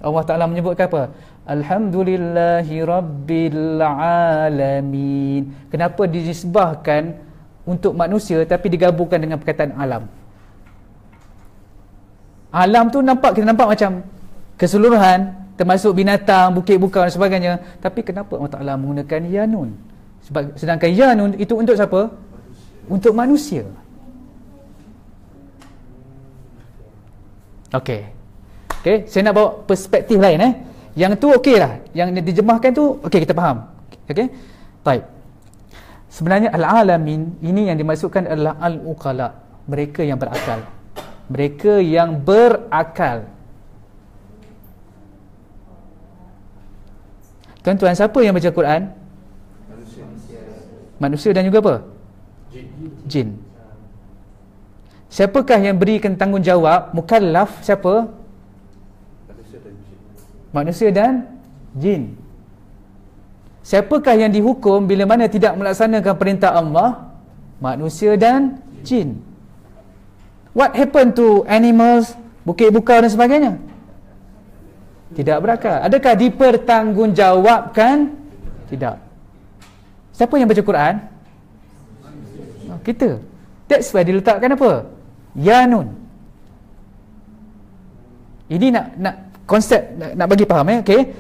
Allah Ta'ala menyebutkan apa? Alhamdulillahi Rabbil Alamin. Kenapa disebahkan untuk manusia tapi digabungkan dengan perkataan alam? Alam tu kita nampak macam keseluruhan, termasuk binatang, bukit bukan dan sebagainya. Tapi kenapa Allah Ta'ala menggunakan ya nun? Sedangkan ya nun itu untuk siapa? Untuk manusia. Okey, saya nak bawa perspektif lain. Yang tu okey lah, yang dijemahkan tu okey, kita faham. Okey, baik. Sebenarnya al-alamin ini yang dimaksudkan adalah al-uqala, mereka yang berakal. Mereka yang berakal. Tuan-tuan, siapa yang baca Quran? Manusia dan juga apa? Jin. Siapakah yang berikan tanggungjawab? Mukallaf siapa? Manusia dan jin. Siapakah yang dihukum bila mana tidak melaksanakan perintah Allah? Manusia dan jin. What happened to animals, bukit bukau dan sebagainya? Tidak berakal. Adakah dipertanggungjawabkan? Tidak. Siapa yang baca Quran? Kita. That's why diletakkan apa? Ya nun. Ini nak konsep nak bagi faham okey.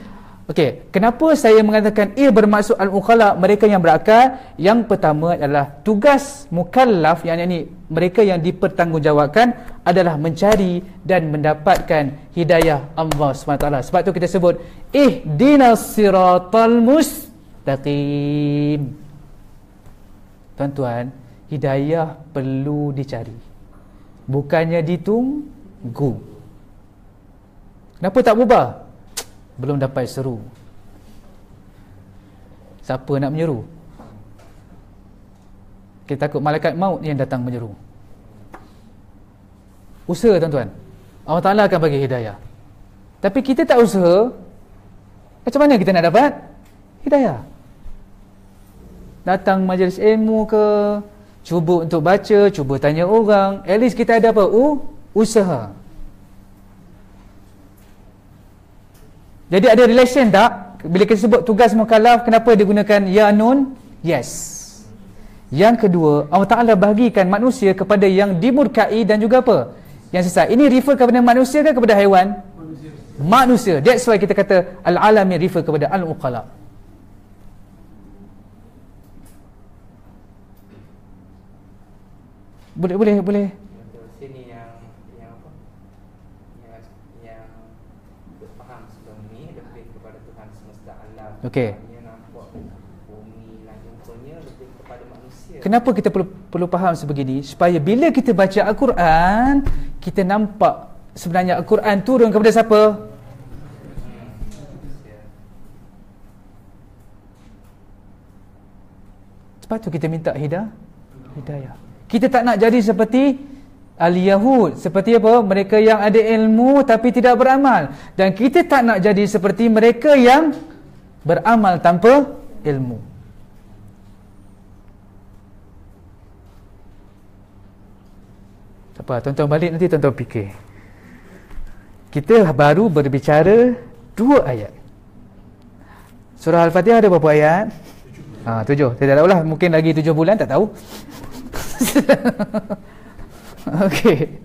Kenapa saya mengatakan ia bermaksud al-uqala, mereka yang berakal? Yang pertama adalah tugas mukallaf, yang ini mereka yang dipertanggungjawabkan adalah mencari dan mendapatkan hidayah Allah SWT. Sebab tu kita sebut ihdinas siratal mustaqim. Tuan-tuan, hidayah perlu dicari, bukannya ditunggu. Kenapa tak berubah? Belum dapat seru. Siapa nak menyeru? Kita takut malaikat maut yang datang menyeru. Usaha tuan-tuan, Allah Ta'ala akan bagi hidayah. Tapi kita tak usaha, macam mana kita nak dapat hidayah? Datang majlis ilmu ke, cuba untuk baca, cuba tanya orang, at least kita ada apa? Usaha. Jadi ada relation tak? Bila kita sebut tugas mukallaf, kenapa digunakan ya nun? Yes. Yang kedua, Allah Ta'ala bahagikan manusia kepada yang dimurkai dan juga apa? Yang sesat. Ini refer kepada manusia ke kepada haiwan? Manusia. That's why kita kata al-alamin refer kepada al-uqala. Boleh. Betul. Sini yang apa? Yang berfaham sebelum ni lebih kepada Tuhan semesta alam. Okey. Dia nampak bumi langit rumpanya lebih kepada manusia. Kenapa kita perlu faham sebegini? Supaya bila kita baca Al-Quran, kita nampak sebenarnya Al-Quran turun kepada siapa? Manusia. Sebab tu kita minta hidayah. Kita tak nak jadi seperti Al-Yahud. Seperti apa? Mereka yang ada ilmu tapi tidak beramal. Dan kita tak nak jadi seperti mereka yang beramal tanpa ilmu. Tak apa, tuan-tuan balik nanti tuan-tuan fikir. Kita baru berbicara 2 ayat. Surah Al-Fatihah ada berapa ayat? 7. Saya tak tahulah, mungkin lagi 7 bulan, tak tahu. Okey.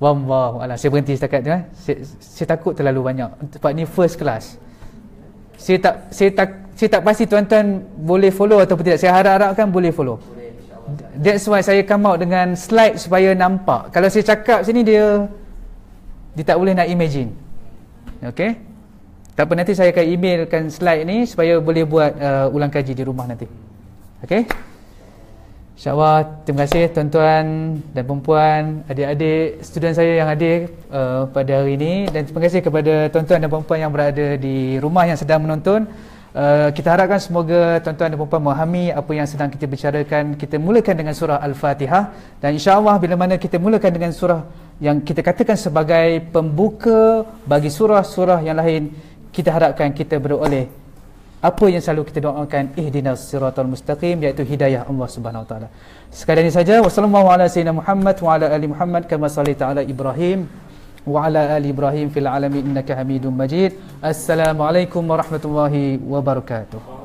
Wallahu a'lam. Saya berhenti setakat tu. Saya takut terlalu banyak. Sebab ni first class. Saya tak pasti tuan-tuan boleh follow ataupun tidak. Saya harap-harapkan boleh follow. That's why saya come out dengan slide supaya nampak. Kalau saya cakap sini dia tak boleh nak imagine. Okey. Tak apa, nanti saya akan emailkan slide ni supaya boleh buat ulang kaji di rumah nanti. Okey. InsyaAllah, terima kasih tuan-tuan dan perempuan, adik-adik student saya yang hadir pada hari ini, dan terima kasih kepada tuan-tuan dan perempuan yang berada di rumah yang sedang menonton. Kita harapkan semoga tuan-tuan dan perempuan memahami apa yang sedang kita bicarakan. Kita mulakan dengan surah Al-Fatihah, dan insya-Allah bila mana kita mulakan dengan surah yang kita katakan sebagai pembuka bagi surah-surah yang lain, kita harapkan kita beroleh apa yang selalu kita doakan, ihdinas siratal mustaqim, iaitu hidayah Allah Subhanahu wa taala. Sekadar ini saja. Wassallallahu ala sayyidina Muhammad wa ala ali Muhammad kama sallaita ala Ibrahim wa ala ali Ibrahim fil alamin innaka Hamidum Majid. Assalamualaikum warahmatullahi wabarakatuh.